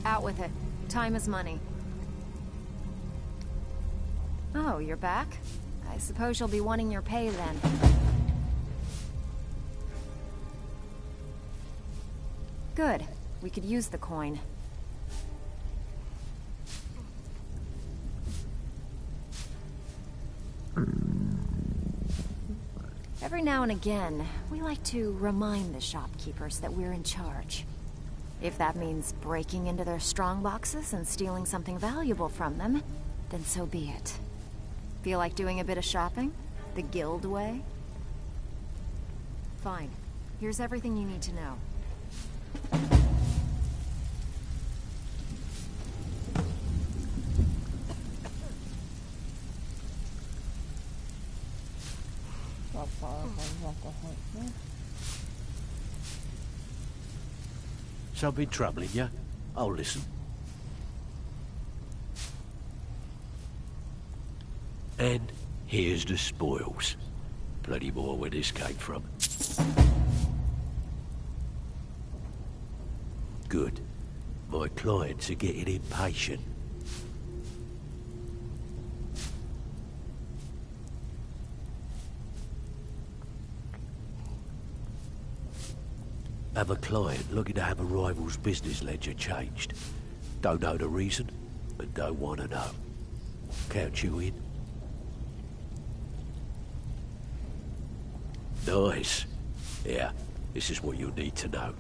Out with it. Time is money. Oh, you're back? I suppose you'll be wanting your pay then. Good. We could use the coin. Every now and again, we like to remind the shopkeepers that we're in charge. If that means breaking into their strong boxes and stealing something valuable from them, then so be it. Feel like doing a bit of shopping? The guild way? Fine. Here's everything you need to know. Something troubling you? I'll listen. And here's the spoils. Plenty more where this came from. Good. My clients are getting impatient. Have a client looking to have a rival's business ledger changed. Don't know the reason, but don't want to know. Count you in. Nice. Yeah, this is what you'll need to know.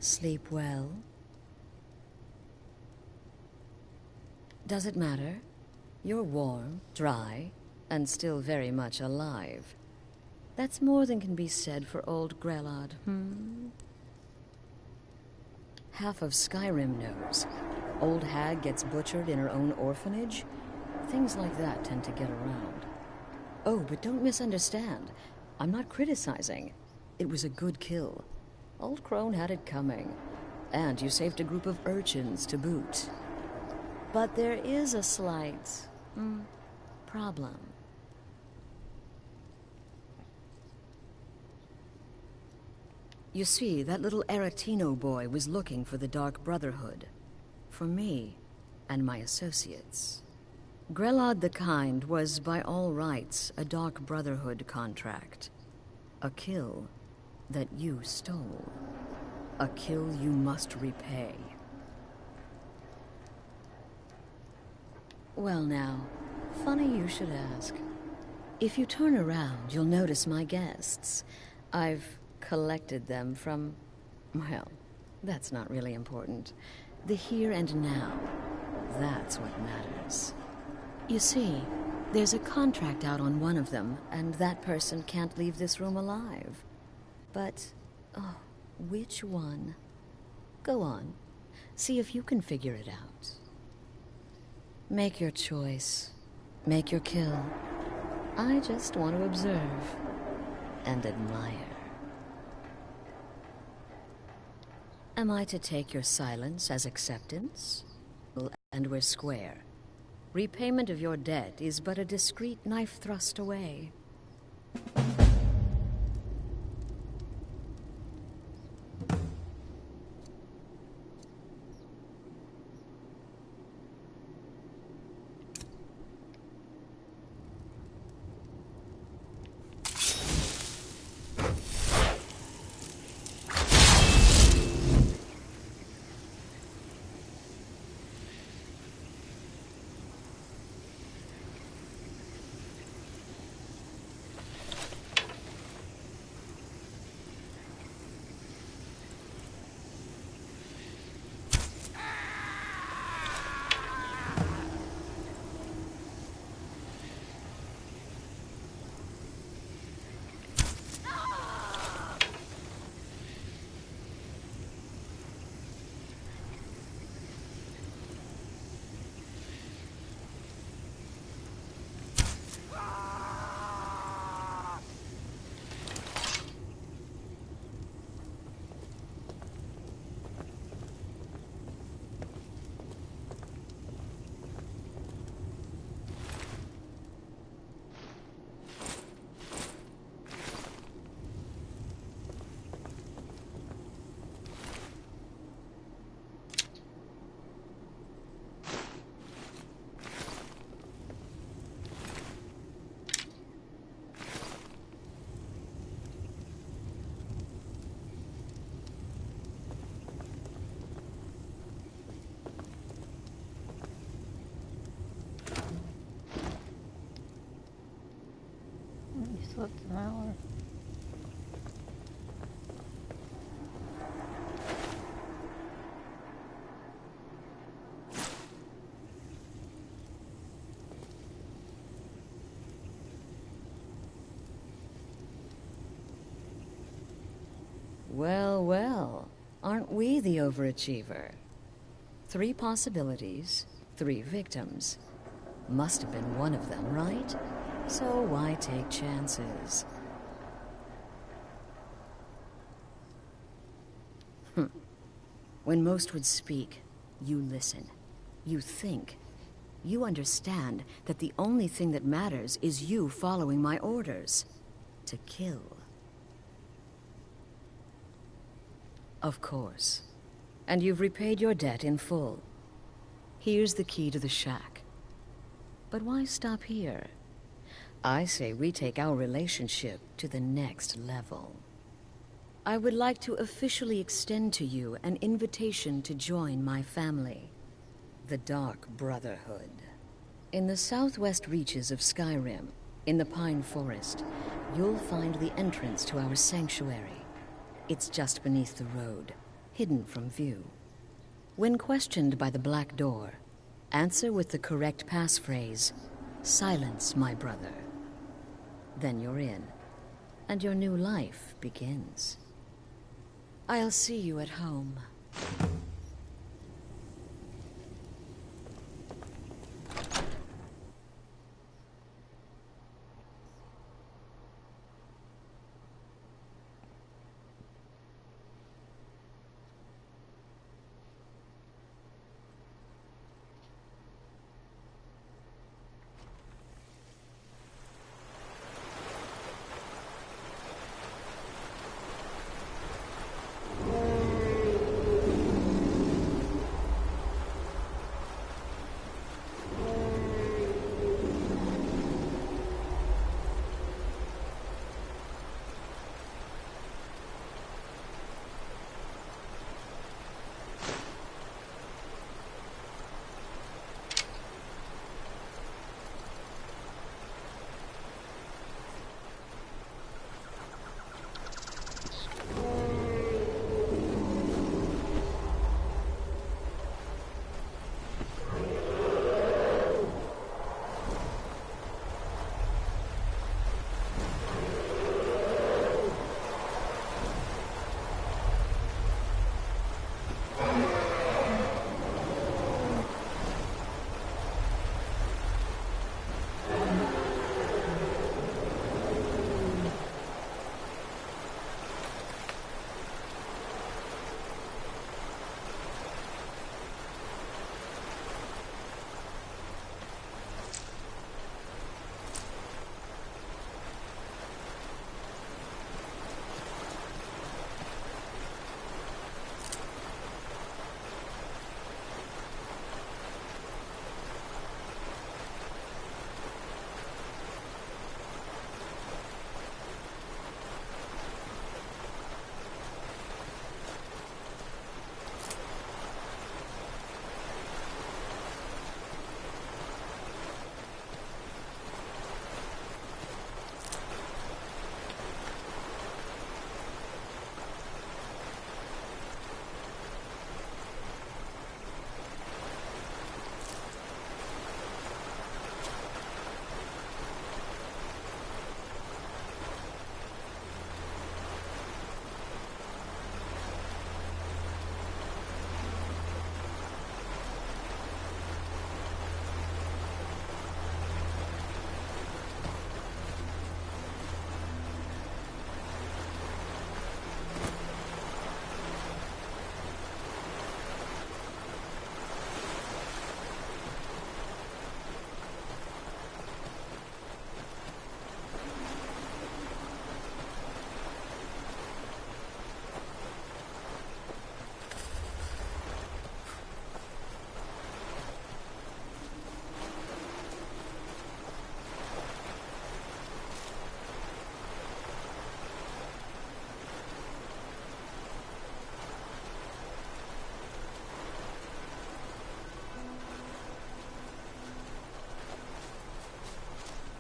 Sleep well? Does it matter? You're warm, dry, and still very much alive. That's more than can be said for old Grelod, Half of Skyrim knows. Old hag gets butchered in her own orphanage. Things like that tend to get around. Oh, but don't misunderstand. I'm not criticizing. It was a good kill. Old Crone had it coming. And you saved a group of urchins to boot. But there is a slight problem. You see, that little Aretino boy was looking for the Dark Brotherhood. For me and my associates. Grelod the Kind was, by all rights, a Dark Brotherhood contract. A kill that you stole. A kill you must repay. Well now, funny you should ask. If you turn around, you'll notice my guests. I've collected them from, well, that's not really important. The here and now, that's what matters. You see, there's a contract out on one of them, and that person can't leave this room alive. But, oh, which one? Go on, see if you can figure it out. Make your choice. Make your kill. I just want to observe and admire. Am I to take your silence as acceptance? And we're square. Repayment of your debt is but a discreet knife thrust away. Slept an hour. Well, well, aren't we the overachiever? 3 possibilities, 3 victims. Must have been one of them, right? So why take chances? When most would speak, you listen. You think. You understand that the only thing that matters is you following my orders. To kill. Of course. And you've repaid your debt in full. Here's the key to the shack. But why stop here? I say we take our relationship to the next level. I would like to officially extend to you an invitation to join my family, the Dark Brotherhood. In the southwest reaches of Skyrim, in the Pine Forest, you'll find the entrance to our sanctuary. It's just beneath the road. hidden from view. When questioned by the Black Door, answer with the correct passphrase, "Silence, my brother." Then you're in, and your new life begins. I'll see you at home.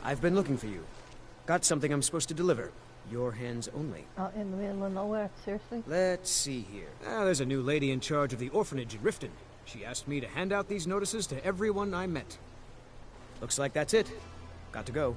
I've been looking for you. Got something I'm supposed to deliver. Your hands only. Out in the middle of nowhere, seriously? Let's see here. There's a new lady in charge of the orphanage in Riften. She asked me to hand out these notices to everyone I met. Looks like that's it. Got to go.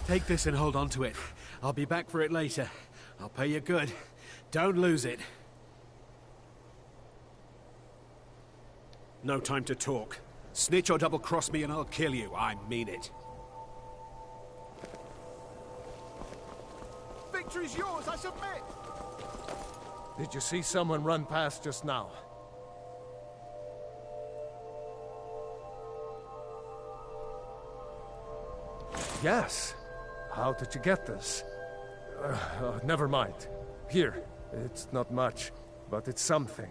Take this and hold on to it. I'll be back for it later. I'll pay you good. Don't lose it. No time to talk. Snitch or double-cross me and I'll kill you. I mean it. Victory's yours, I submit! Did you see someone run past just now? Yes. How did you get this? Never mind. Here. It's not much, but it's something.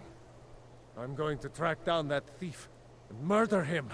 I'm going to track down that thief and murder him.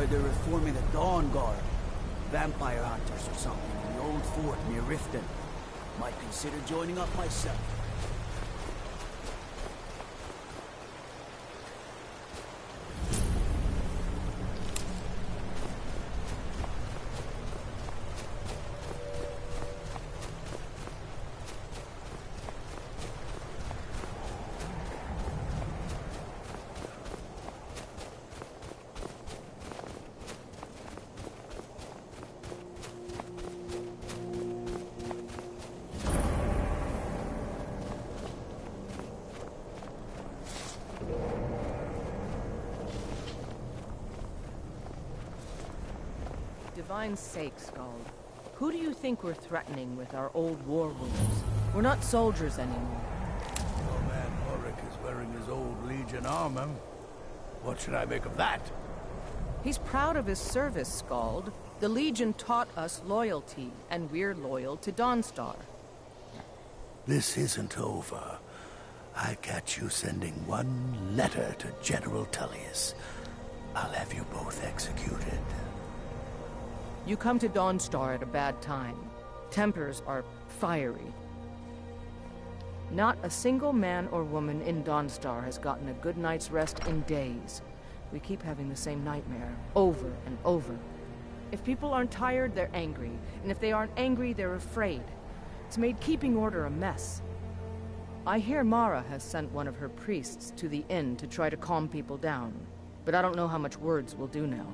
They're reforming the Dawn Guard. Vampire hunters or something in the old fort near Riften. Might consider joining up myself. Divine's sake, Skald. Who do you think we're threatening with our old war wounds? We're not soldiers anymore. Your man Ulrich is wearing his old Legion armor. What should I make of that? He's proud of his service, Skald. The Legion taught us loyalty, and we're loyal to Dawnstar. This isn't over. I catch you sending one letter to General Tullius. I'll have you both executed. You come to Dawnstar at a bad time. Tempers are fiery. Not a single man or woman in Dawnstar has gotten a good night's rest in days. We keep having the same nightmare, over and over. If people aren't tired, they're angry. And if they aren't angry, they're afraid. It's made keeping order a mess. I hear Mara has sent one of her priests to the inn to try to calm people down. But I don't know how much words will do now.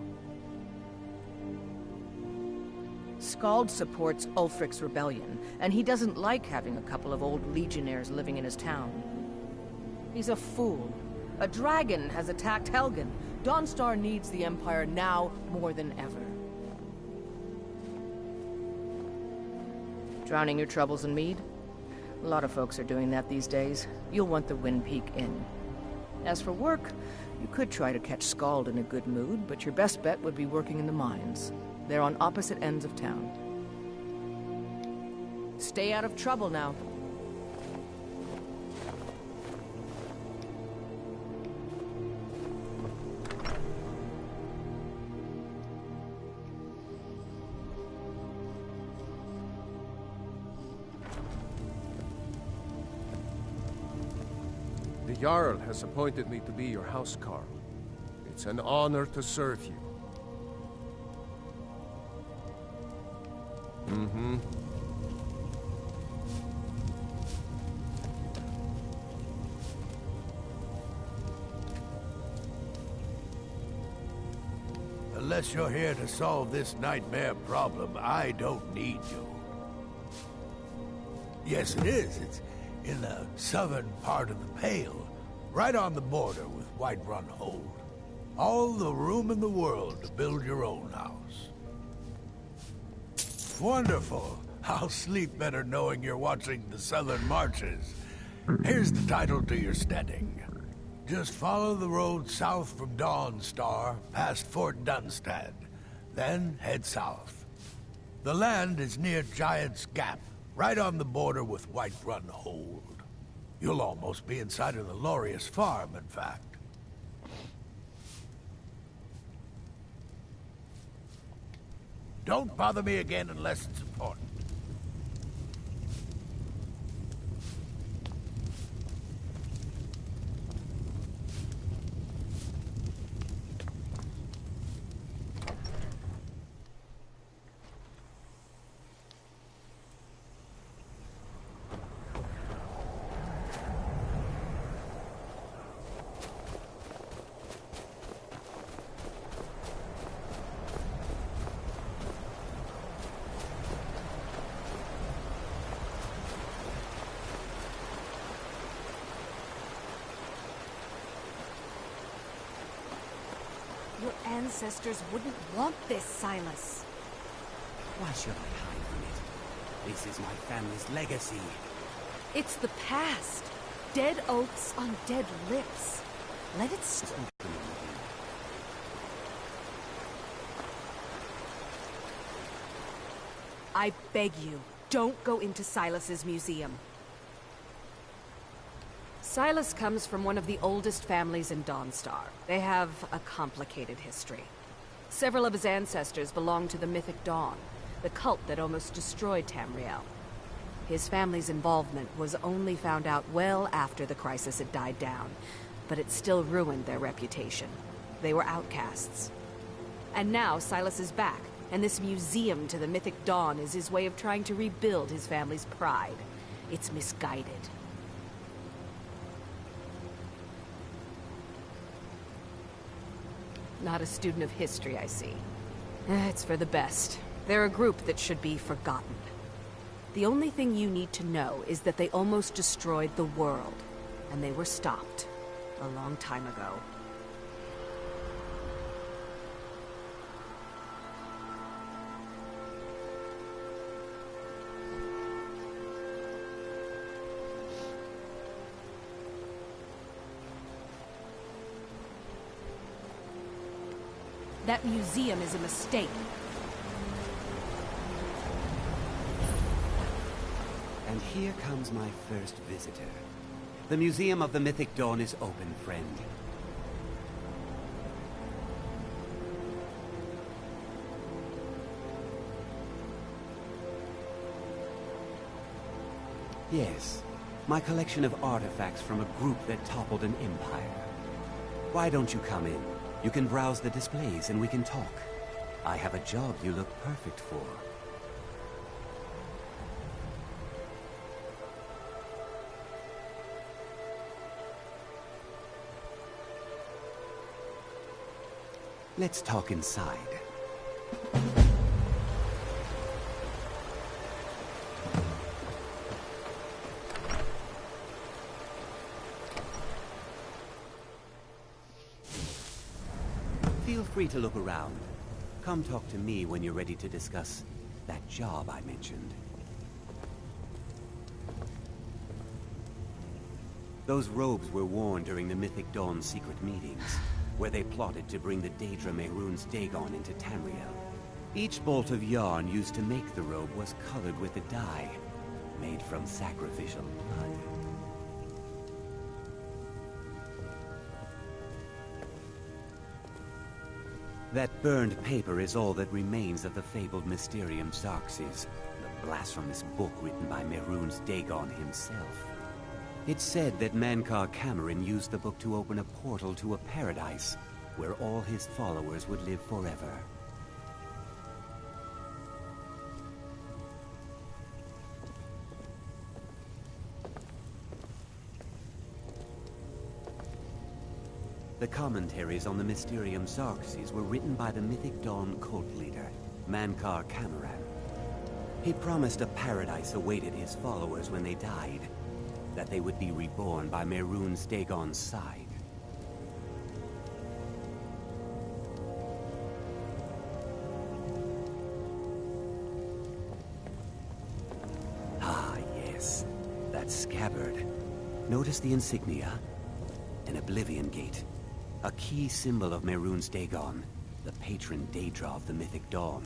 Skald supports Ulfric's rebellion, and he doesn't like having a couple of old legionnaires living in his town. He's a fool. A dragon has attacked Helgen. Dawnstar needs the Empire now more than ever. Drowning your troubles in mead? A lot of folks are doing that these days. You'll want the Wind Peak Inn. As for work, you could try to catch Skald in a good mood, but your best bet would be working in the mines. They're on opposite ends of town. Stay out of trouble now. The Jarl has appointed me to be your housecarl. It's an honor to serve you. Mm-hmm. Unless you're here to solve this nightmare problem, I don't need you. Yes, it is. It's in the southern part of the Pale, right on the border with Whiterun Hold. All the room in the world to build your own house. Wonderful. I'll sleep better knowing you're watching the Southern Marches. Here's the title to your steading. Just follow the road south from Dawnstar, past Fort Dunstad. Then head south. The land is near Giant's Gap, right on the border with Whiterun Hold. You'll almost be inside of the Laureus farm, in fact. Don't bother me again unless it's important. Your ancestors wouldn't want this, Silas. Why should I hide from it? This is my family's legacy. It's the past. Dead oaths on dead lips. Let it stop. I beg you, don't go into Silas's museum. Silas comes from one of the oldest families in Dawnstar. They have a complicated history. Several of his ancestors belonged to the Mythic Dawn, the cult that almost destroyed Tamriel. His family's involvement was only found out well after the crisis had died down, but it still ruined their reputation. They were outcasts. And now Silas is back, and this museum to the Mythic Dawn is his way of trying to rebuild his family's pride. It's misguided. Not a student of history, I see. It's for the best. They're a group that should be forgotten. The only thing you need to know is that they almost destroyed the world, and they were stopped a long time ago. That museum is a mistake. And here comes my first visitor. The Museum of the Mythic Dawn is open, friend. Yes, my collection of artifacts from a group that toppled an empire. Why don't you come in? You can browse the displays and we can talk. I have a job you look perfect for. Let's talk inside. Feel free to look around. Come talk to me when you're ready to discuss that job I mentioned. Those robes were worn during the Mythic Dawn secret meetings, where they plotted to bring the Daedra Mehrunes Dagon into Tamriel. Each bolt of yarn used to make the robe was colored with a dye, made from sacrificial blood. That burned paper is all that remains of the fabled Mysterium Xarxes, the blasphemous book written by Mehrunes Dagon himself. It's said that Mankar Cameron used the book to open a portal to a paradise where all his followers would live forever. The commentaries on the Mysterium Xarxes were written by the Mythic Dawn cult leader, Mankar Cameron. He promised a paradise awaited his followers when they died, that they would be reborn by Mehrunes Dagon's side. scabbard. Notice the insignia? An Oblivion Gate. A key symbol of Mehrunes Dagon, the patron Daedra of the Mythic Dawn.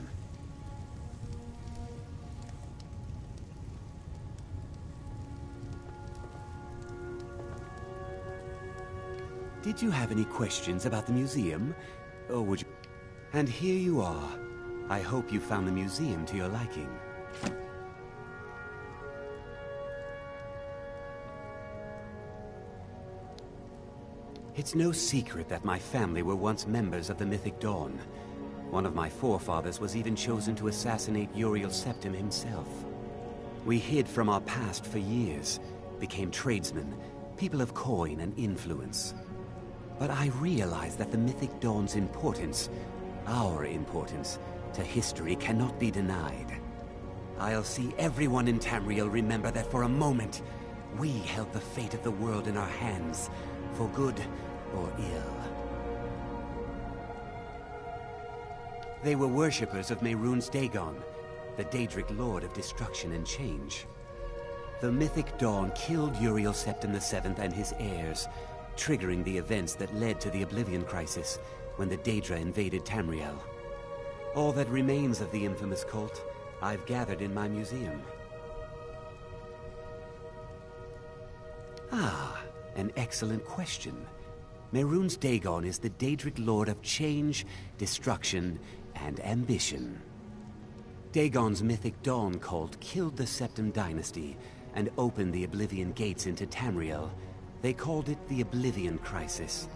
Did you have any questions about the museum? Or would you... And here you are. I hope you found the museum to your liking. It's no secret that my family were once members of the Mythic Dawn. One of my forefathers was even chosen to assassinate Uriel Septim himself. We hid from our past for years, became tradesmen, people of coin and influence. But I realized that the Mythic Dawn's importance, our importance, to history cannot be denied. I'll see everyone in Tamriel remember that for a moment, we held the fate of the world in our hands, for good or ill. They were worshippers of Mehrunes Dagon, the Daedric Lord of Destruction and Change. The Mythic Dawn killed Uriel Septim VII and his heirs, triggering the events that led to the Oblivion Crisis when the Daedra invaded Tamriel. All that remains of the infamous cult, I've gathered in my museum. Ah, an excellent question. Mehrunes Dagon is the Daedric Lord of Change, Destruction, and Ambition. Dagon's Mythic Dawn cult killed the Septim Dynasty and opened the Oblivion Gates into Tamriel. They called it the Oblivion Crisis.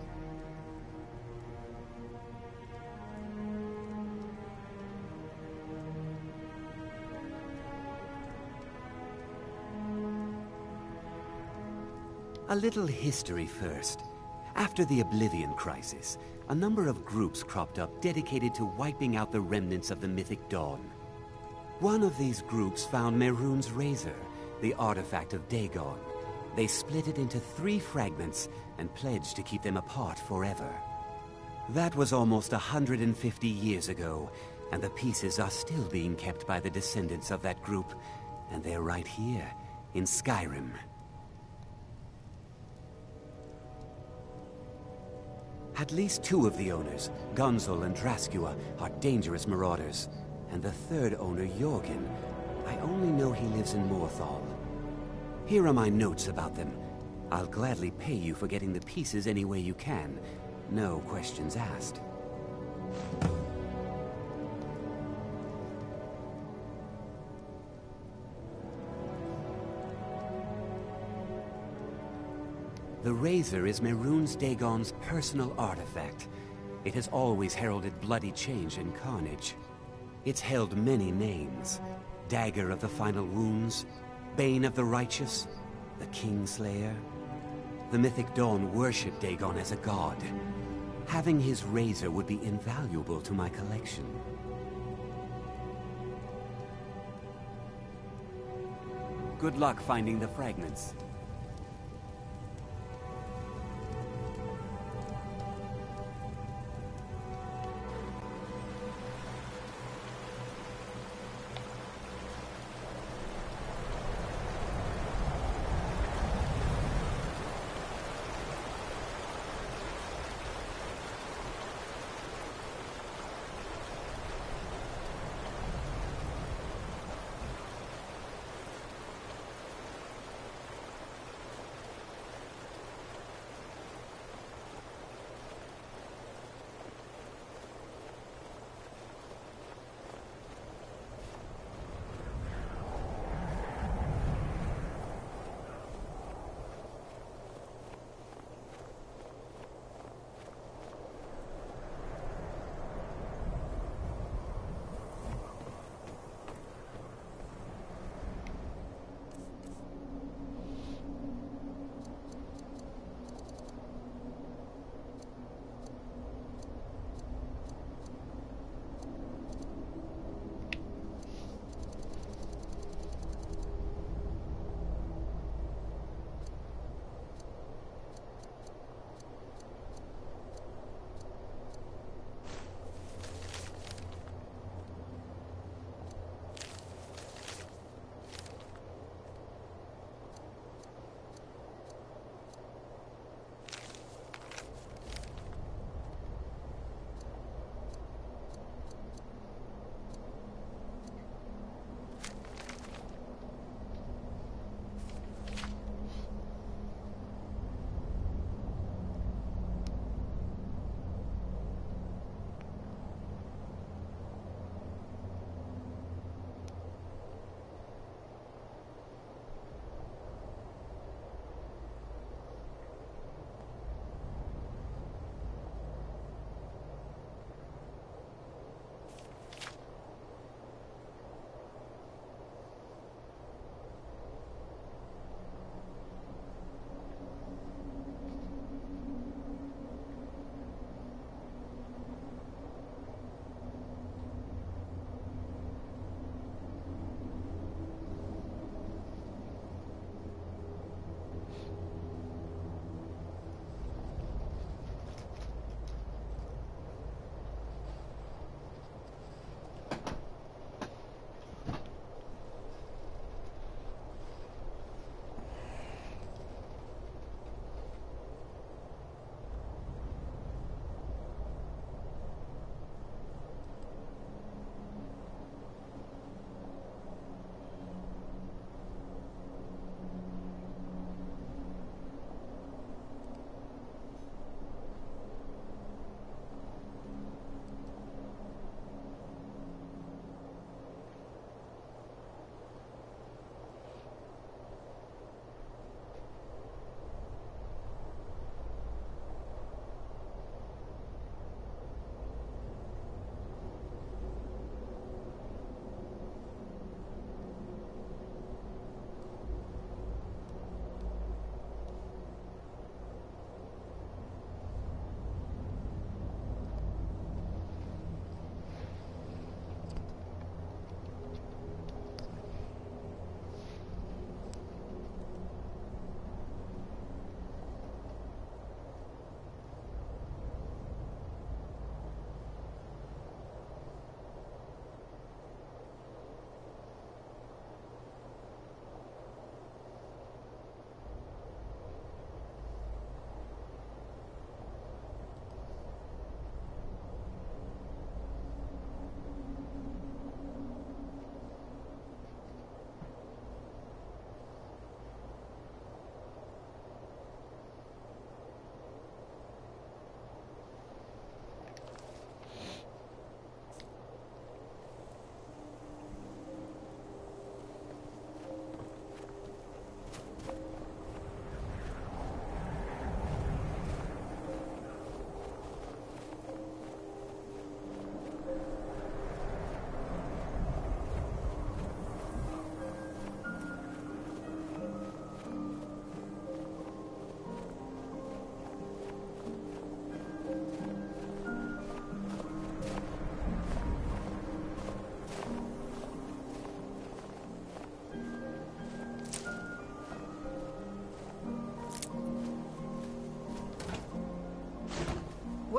A little history first. After the Oblivion Crisis, a number of groups cropped up dedicated to wiping out the remnants of the Mythic Dawn. One of these groups found Mehrunes' Razor, the artifact of Dagon. They split it into 3 fragments and pledged to keep them apart forever. That was almost 150 years ago, and the pieces are still being kept by the descendants of that group, and they're right here, in Skyrim. At least 2 of the owners, Gunzel and Draskua, are dangerous marauders, and the 3rd owner, Jorgen, I only know he lives in Morthal. Here are my notes about them. I'll gladly pay you for getting the pieces any way you can. No questions asked. The Razor is Mehrunes Dagon's personal artifact. It has always heralded bloody change and carnage. It's held many names. Dagger of the Final Wounds, Bane of the Righteous, the Kingslayer. The Mythic Dawn worshipped Dagon as a god. Having his razor would be invaluable to my collection. Good luck finding the fragments.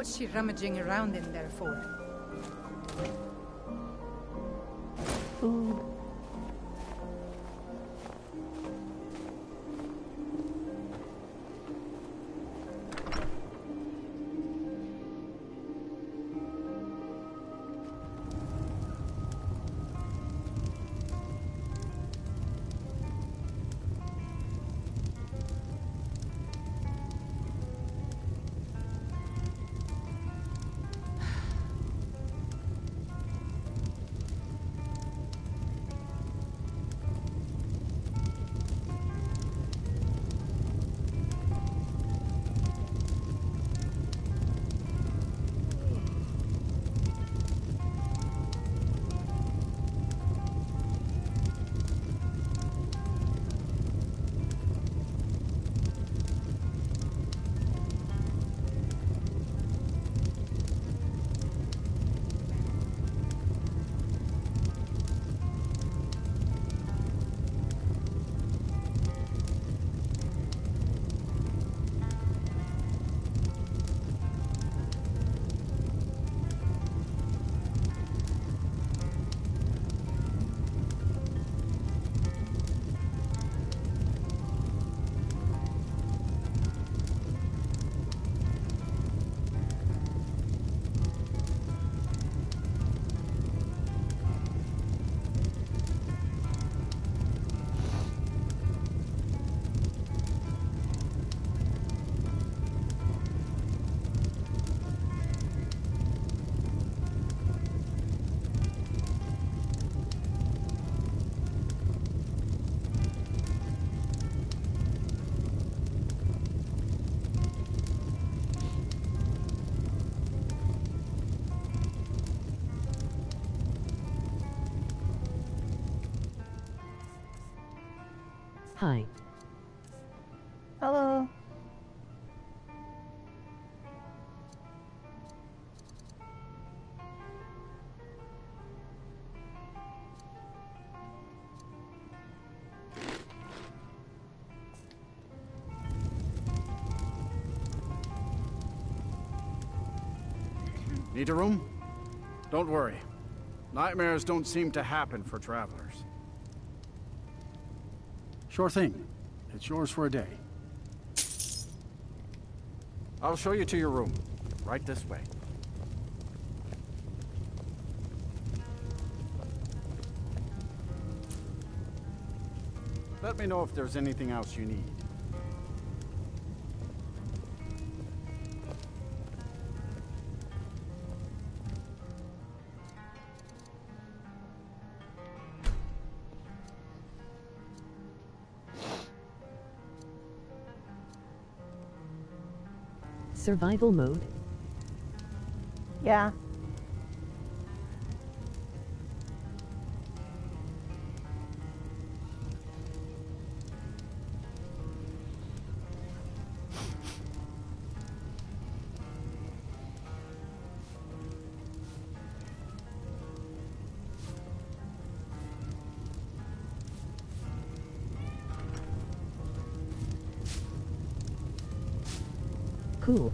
What's she rummaging around in there for? Food. Hi. Hello. Need a room? Don't worry. Nightmares don't seem to happen for travelers. Sure thing. It's yours for a day. I'll show you to your room. Right this way. Let me know if there's anything else you need. Survival mode? Yeah. Cool.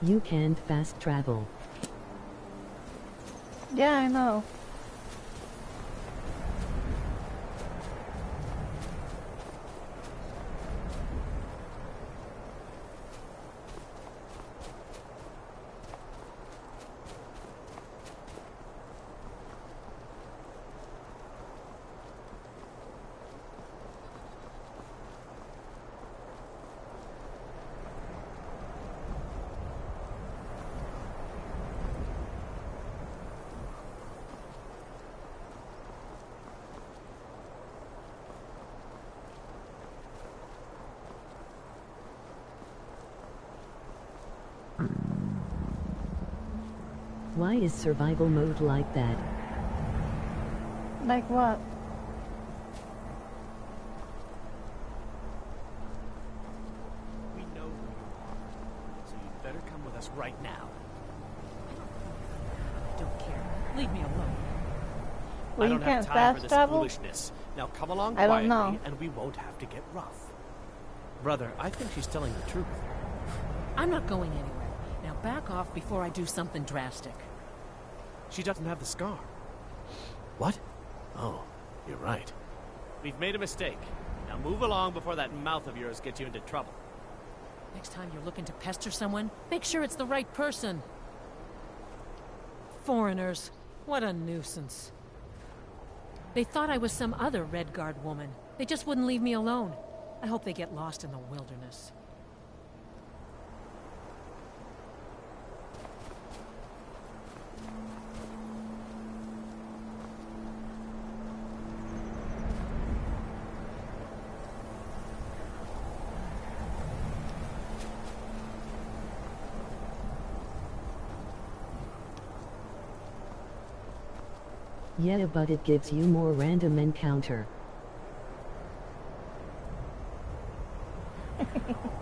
You can't fast travel. Yeah, I know. Why is survival mode like that? Like what? We know who you are, so you'd better come with us right now. I don't care. Leave me alone. Well, I you don't can't have time for fast this travel? foolishness. Now come along I quietly, don't know. and we won't have to get rough. Brother, I think she's telling the truth. I'm not going anywhere. Now back off before I do something drastic. She doesn't have the scar. What? Oh, you're right. We've made a mistake. Now move along before that mouth of yours gets you into trouble. Next time you're looking to pester someone, make sure it's the right person. Foreigners. What a nuisance. They thought I was some other Red Guard woman. They just wouldn't leave me alone. I hope they get lost in the wilderness. Yeah, but it gives you more random encounter.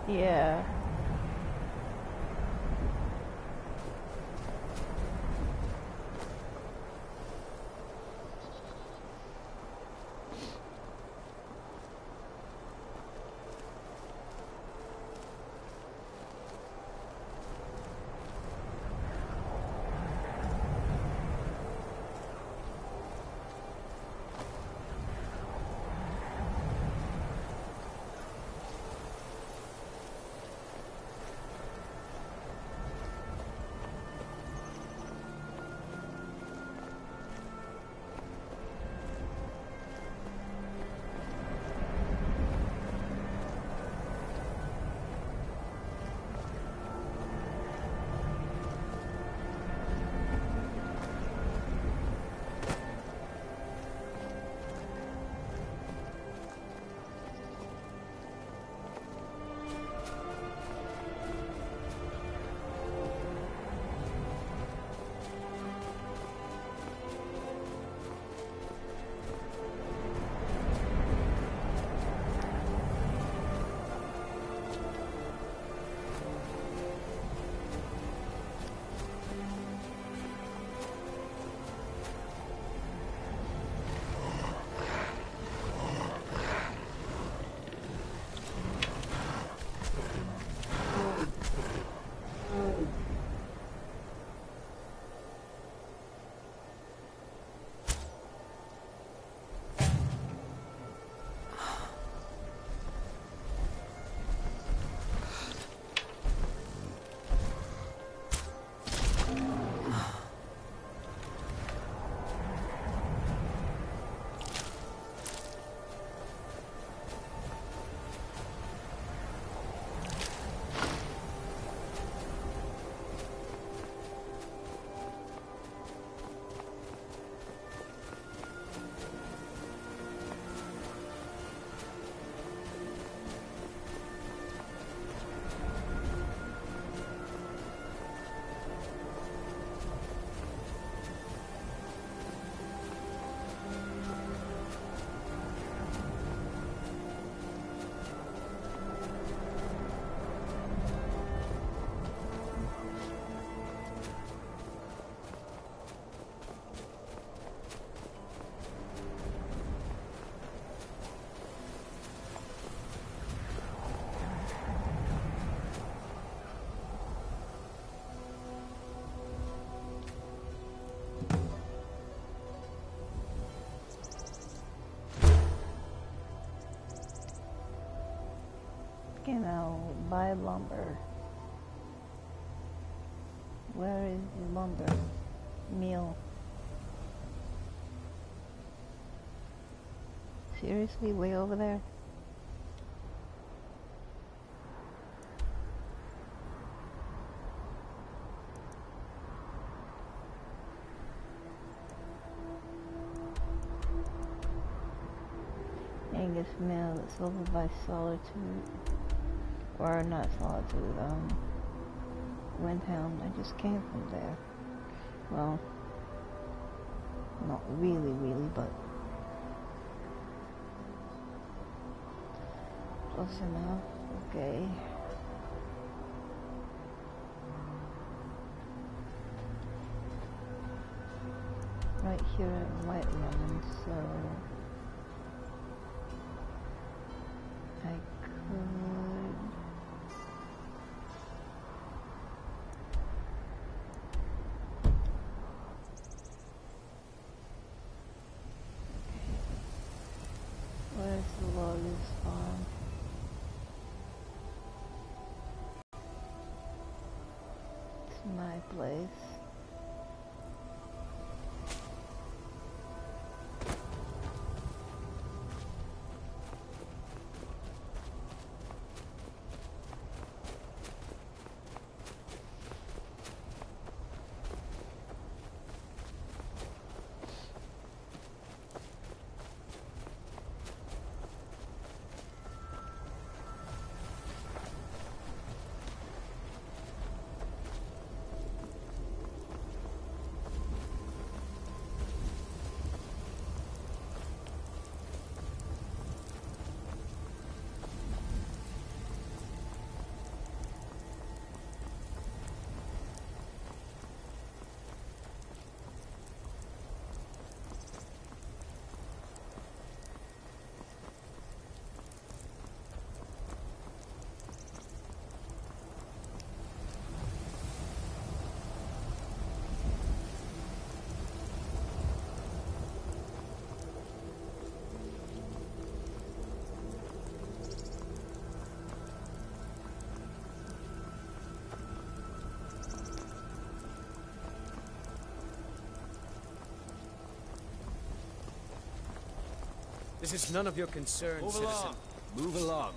Yeah. buy lumber. Where is the lumber? Meal. Seriously, way over there? Angus Mill, it's over by Solitude. Or not Solitude, Windhelm. I just came from there. Well, not really, but close enough. Okay. Right here at Whiterun, so I could. Where's the Lotus Farm? It's my place. This is none of your concern, Move citizen. along. Move along.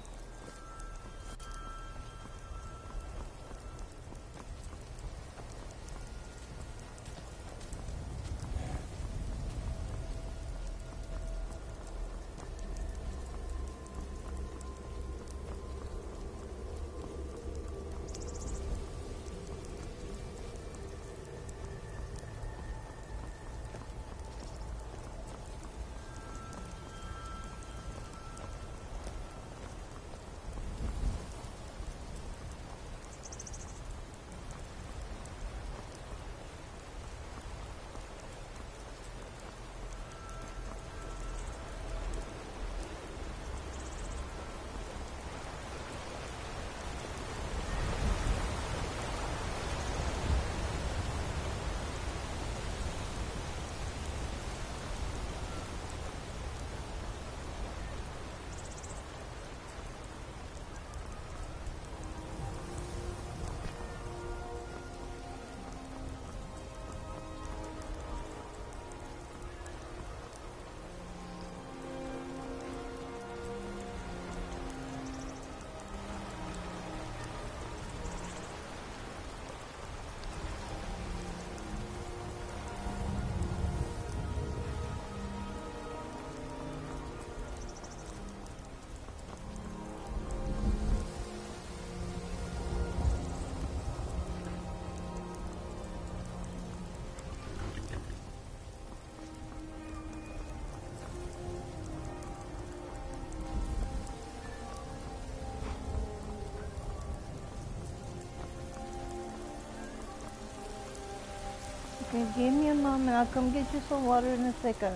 Okay, give me a moment. I'll come get you some water in a second.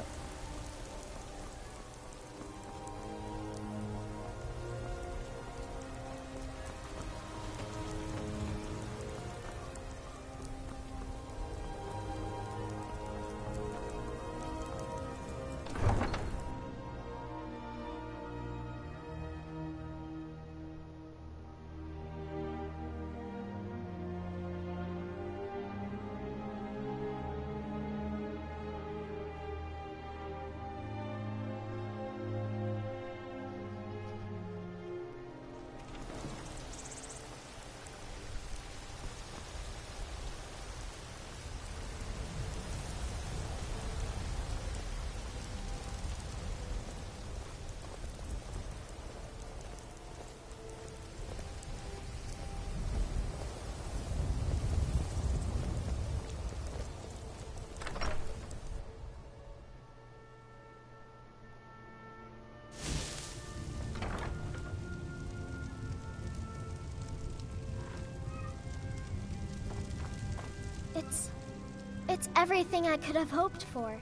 It's everything I could have hoped for.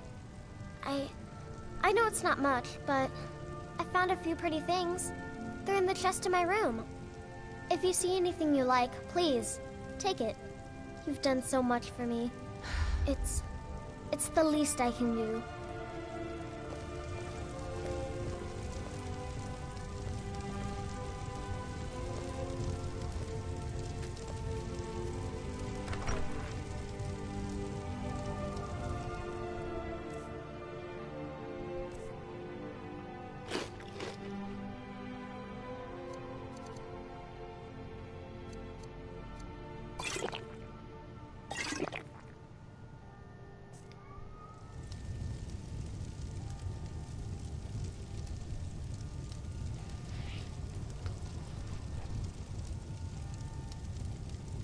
I know it's not much, but I found a few pretty things. They're in the chest in my room. If you see anything you like, please, take it. You've done so much for me. It's the least I can do.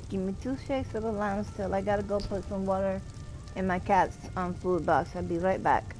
Give me 2 shakes of the lime still. I gotta go put some water in my cat's food box. I'll be right back.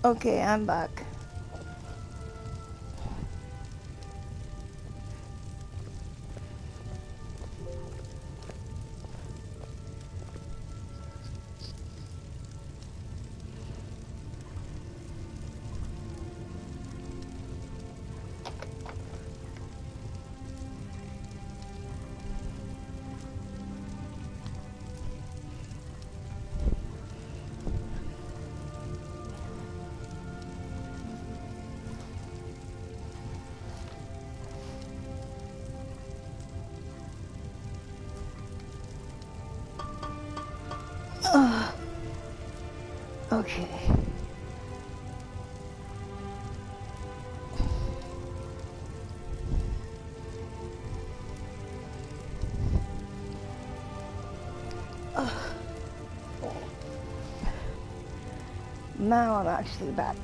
Okay, I'm back. Okay. Now I'm actually back.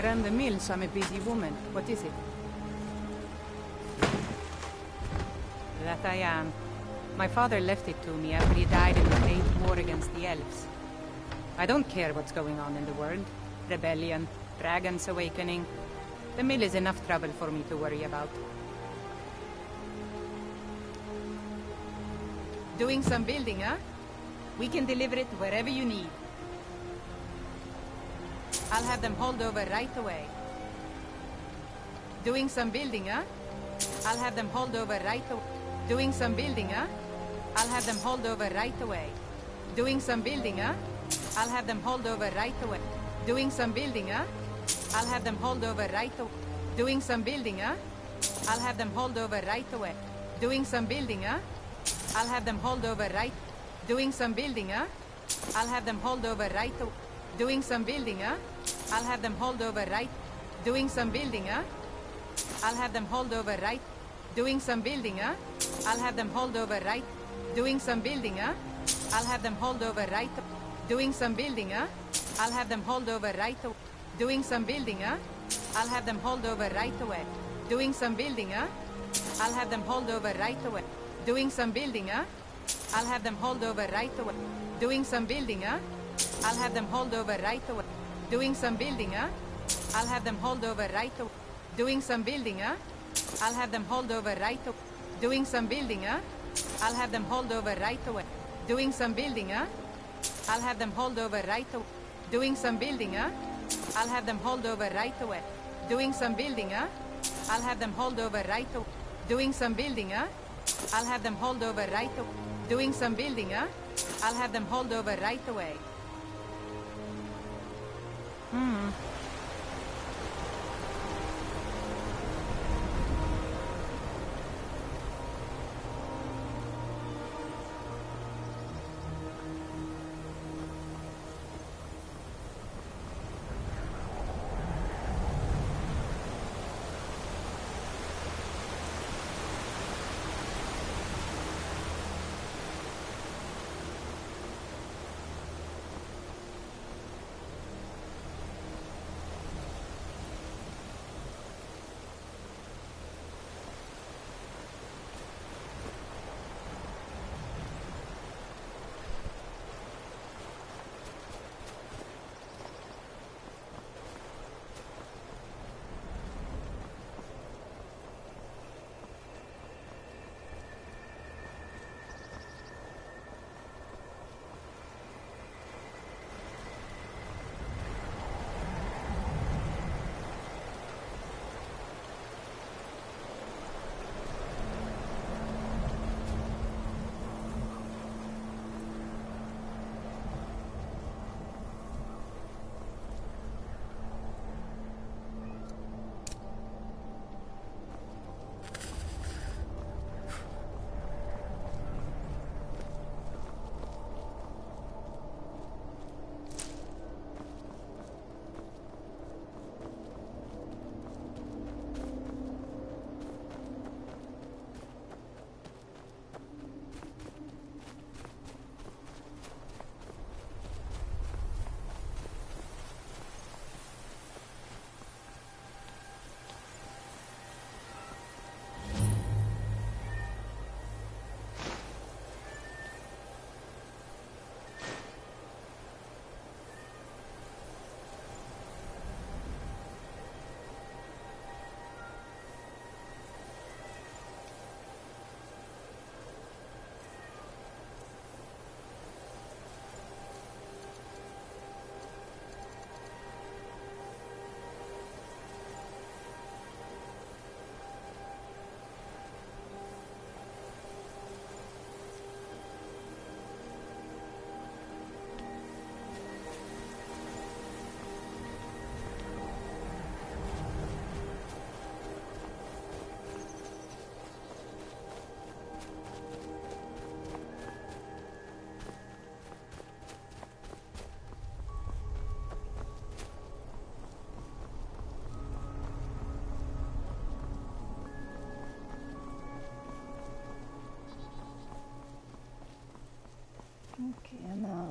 I ran the mill, so I'm a busy woman. What is it? That I am. My father left it to me after he died in the late war against the elves. I don't care what's going on in the world. Rebellion, dragons awakening. The mill is enough trouble for me to worry about. Doing some building, huh? We can deliver it wherever you need. I'll have them hauled over right away. Doing some building, huh? I'll have them hauled over right away. Doing some building, huh? I'll have them hauled over right away. Doing some building, huh? I'll have them hauled over right away. Doing some building, huh? I'll have them hauled over right away. Doing some building, huh? I'll have them hauled over right away. Doing some building, huh? I'll have them hauled over right. Doing some building, huh? I'll have them hauled over right away. Doing some building, huh? I'll have them hauled over right. Doing some building, huh? I'll have them hauled over right. Doing some building, huh? I'll have them hauled over right. Doing some building, huh? I'll have them hauled over right. Doing some building, huh? I'll have them hauled over right. Doing some building, huh? I'll have them hauled over right away. Doing some building, huh? I'll have them hauled over right away. Doing some building, huh? I'll have them hauled over right away. Doing some building, huh? I'll have them hauled over right away. Doing some building, huh? I'll have them hauled over right away. Doing some building, huh? I'll have them hauled over right away. Doing some building, huh? I'll have them hauled over right away. Doing some building, huh? I'll have them hauled over right away. Doing some building, huh? I'll have them hauled over right away. Doing some building, huh? I'll have them hauled over right away. Doing some building, huh? I'll have them hauled over right away. Doing some building, huh? I'll have them hauled over right away.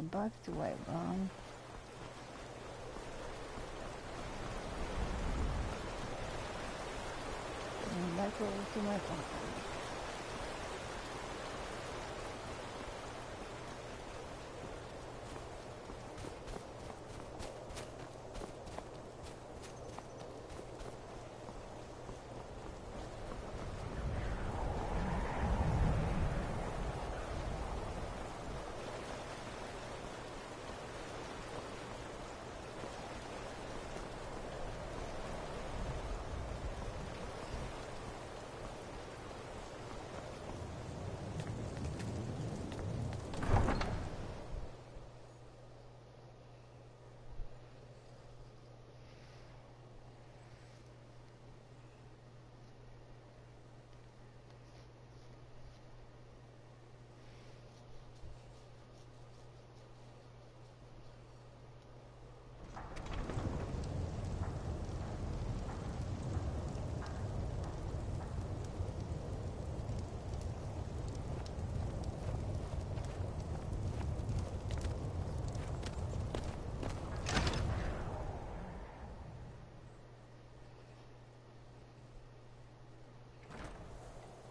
back to White Run. And back over to my phone.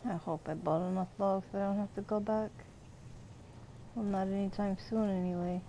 I hope I bought enough logs that I don't have to go back. Well, not anytime soon anyway.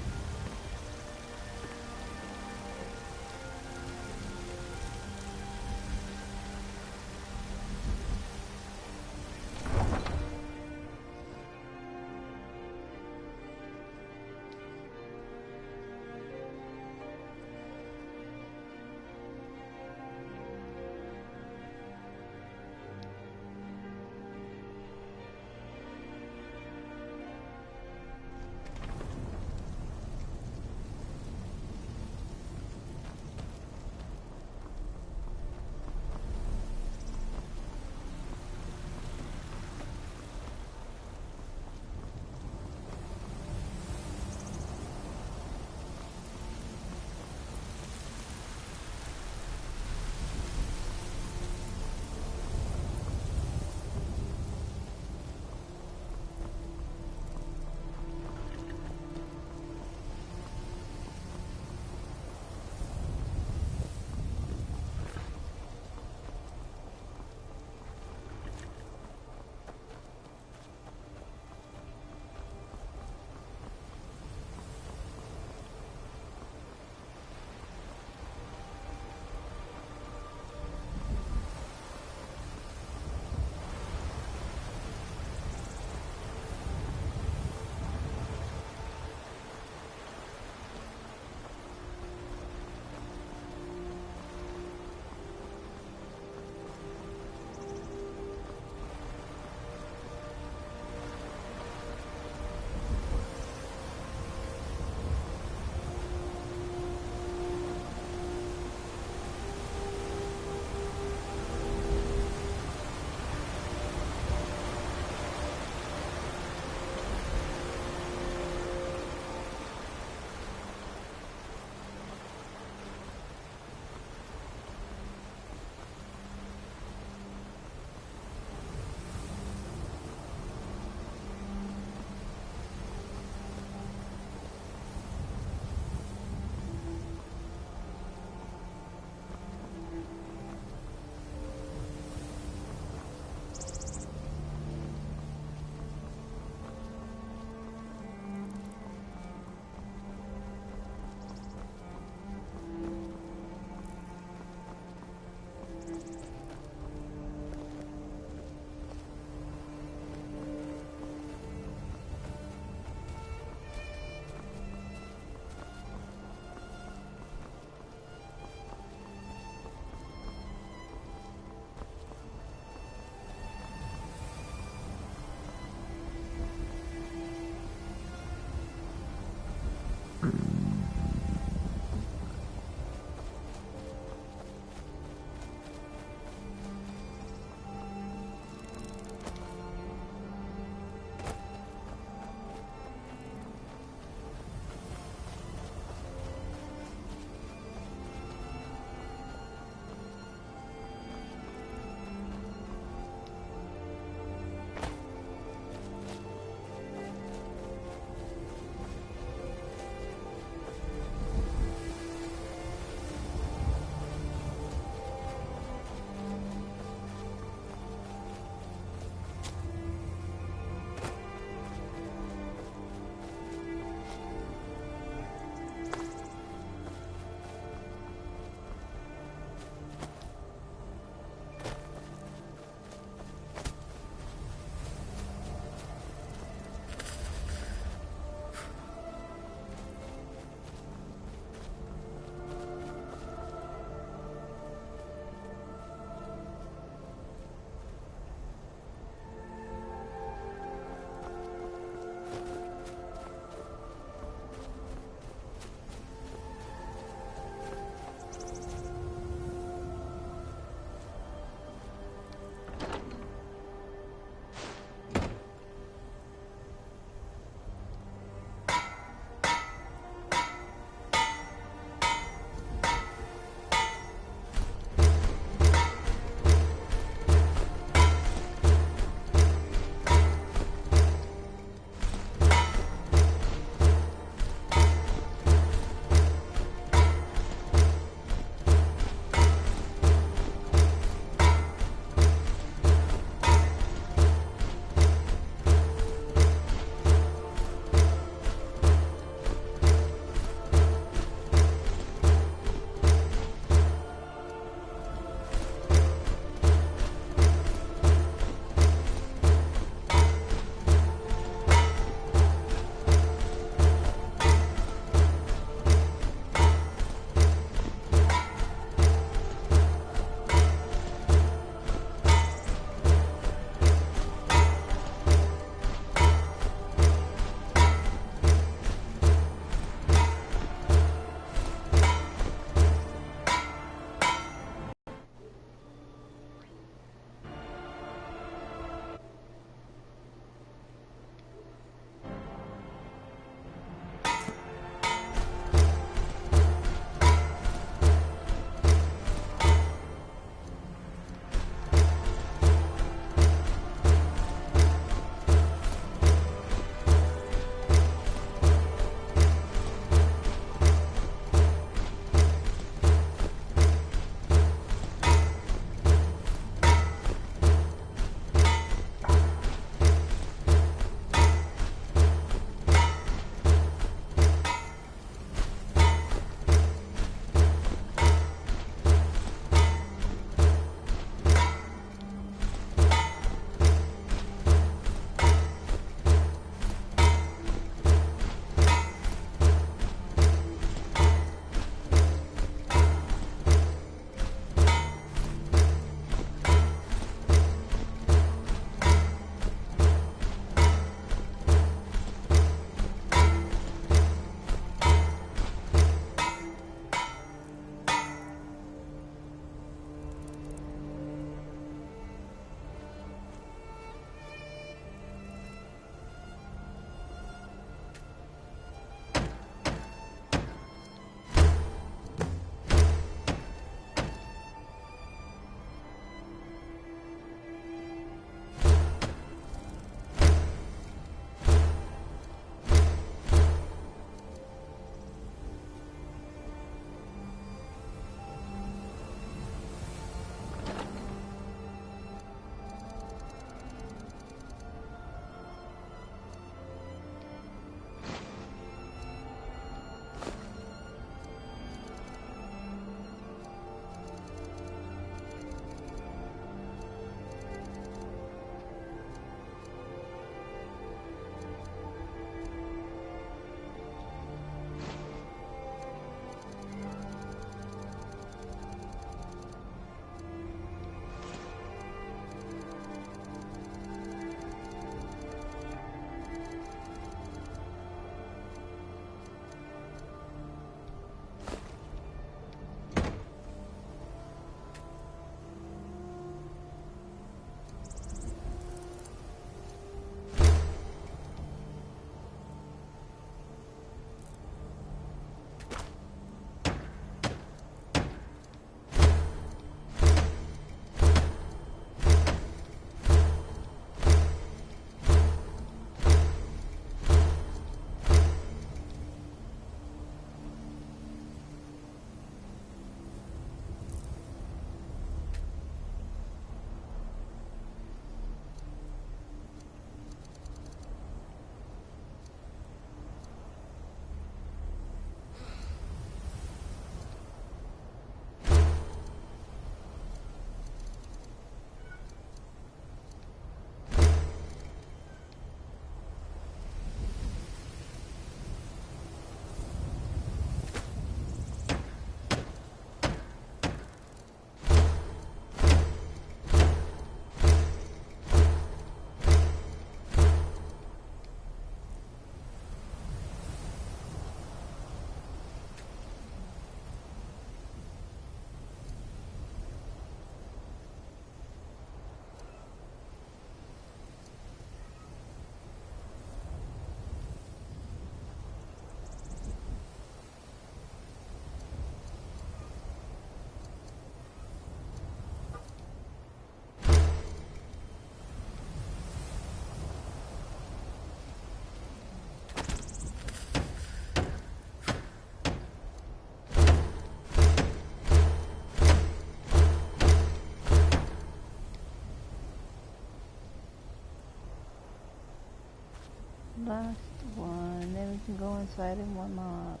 Last one. Then we can go inside and warm up.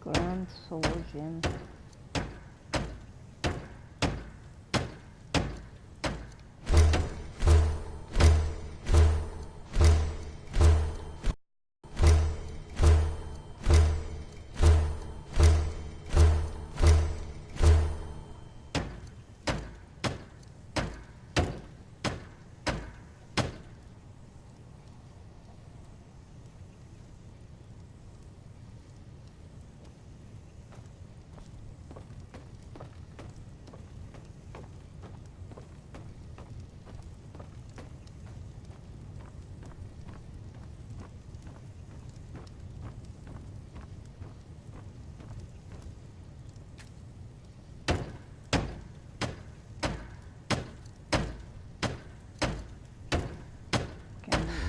Grand Soul Gym.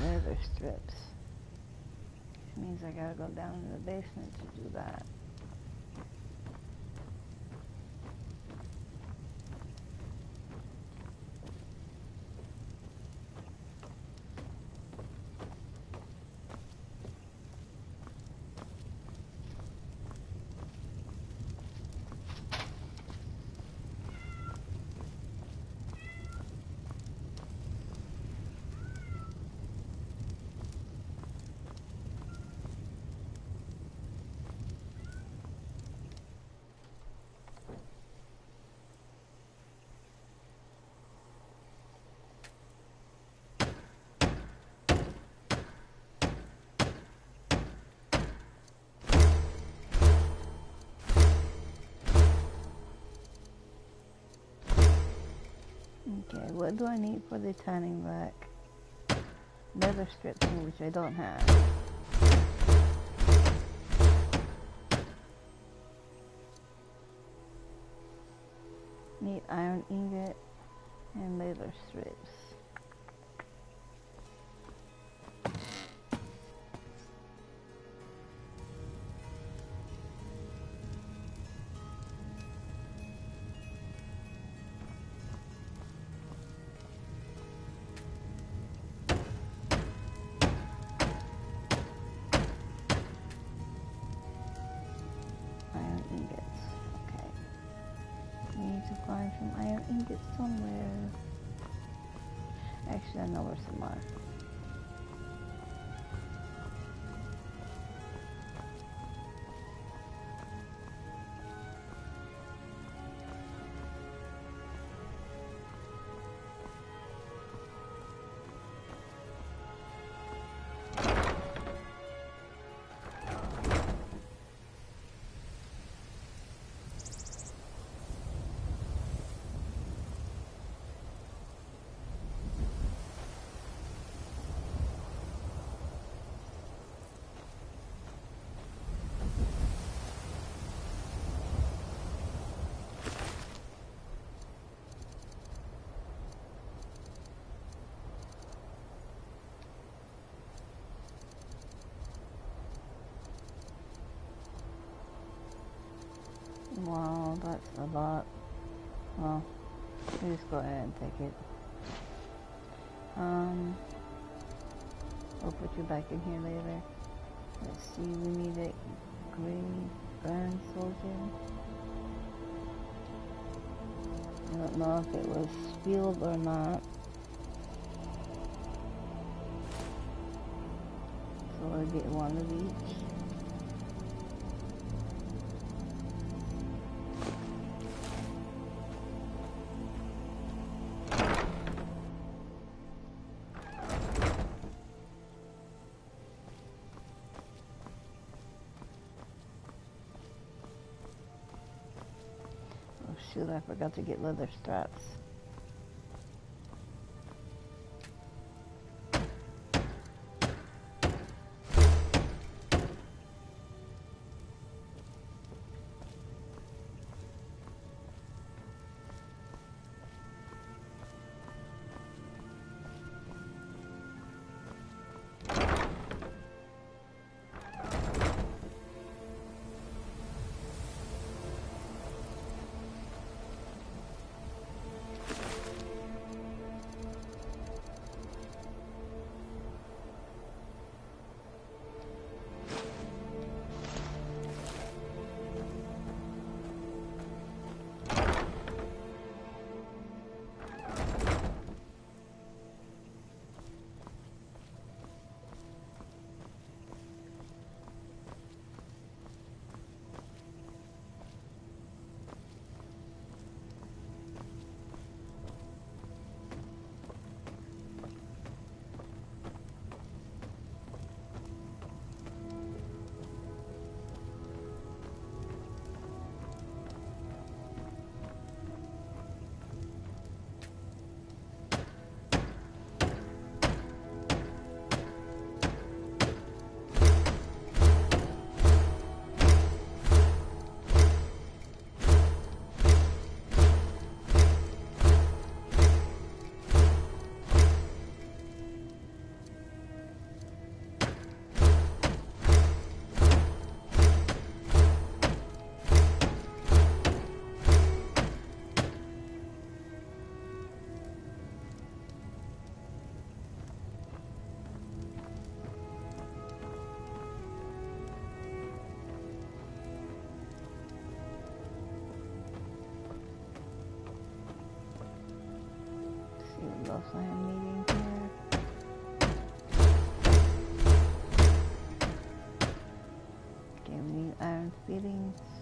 Leather strips. Which means I gotta go down in the basement to do that. Okay, what do I need for the tanning rack? Leather strips, which I don't have. Need iron ingot and leather strips. Somewhere. Actually, I know where some are. Wow, that's a lot. Well, we just go ahead and take it. We'll put you back in here later. Let's see, we need a gray burn soldier. I don't know if it was sealed or not. So we'll get one of each. Shoot, I forgot to get leather straps. What else I am needing here? Okay, we need iron fittings.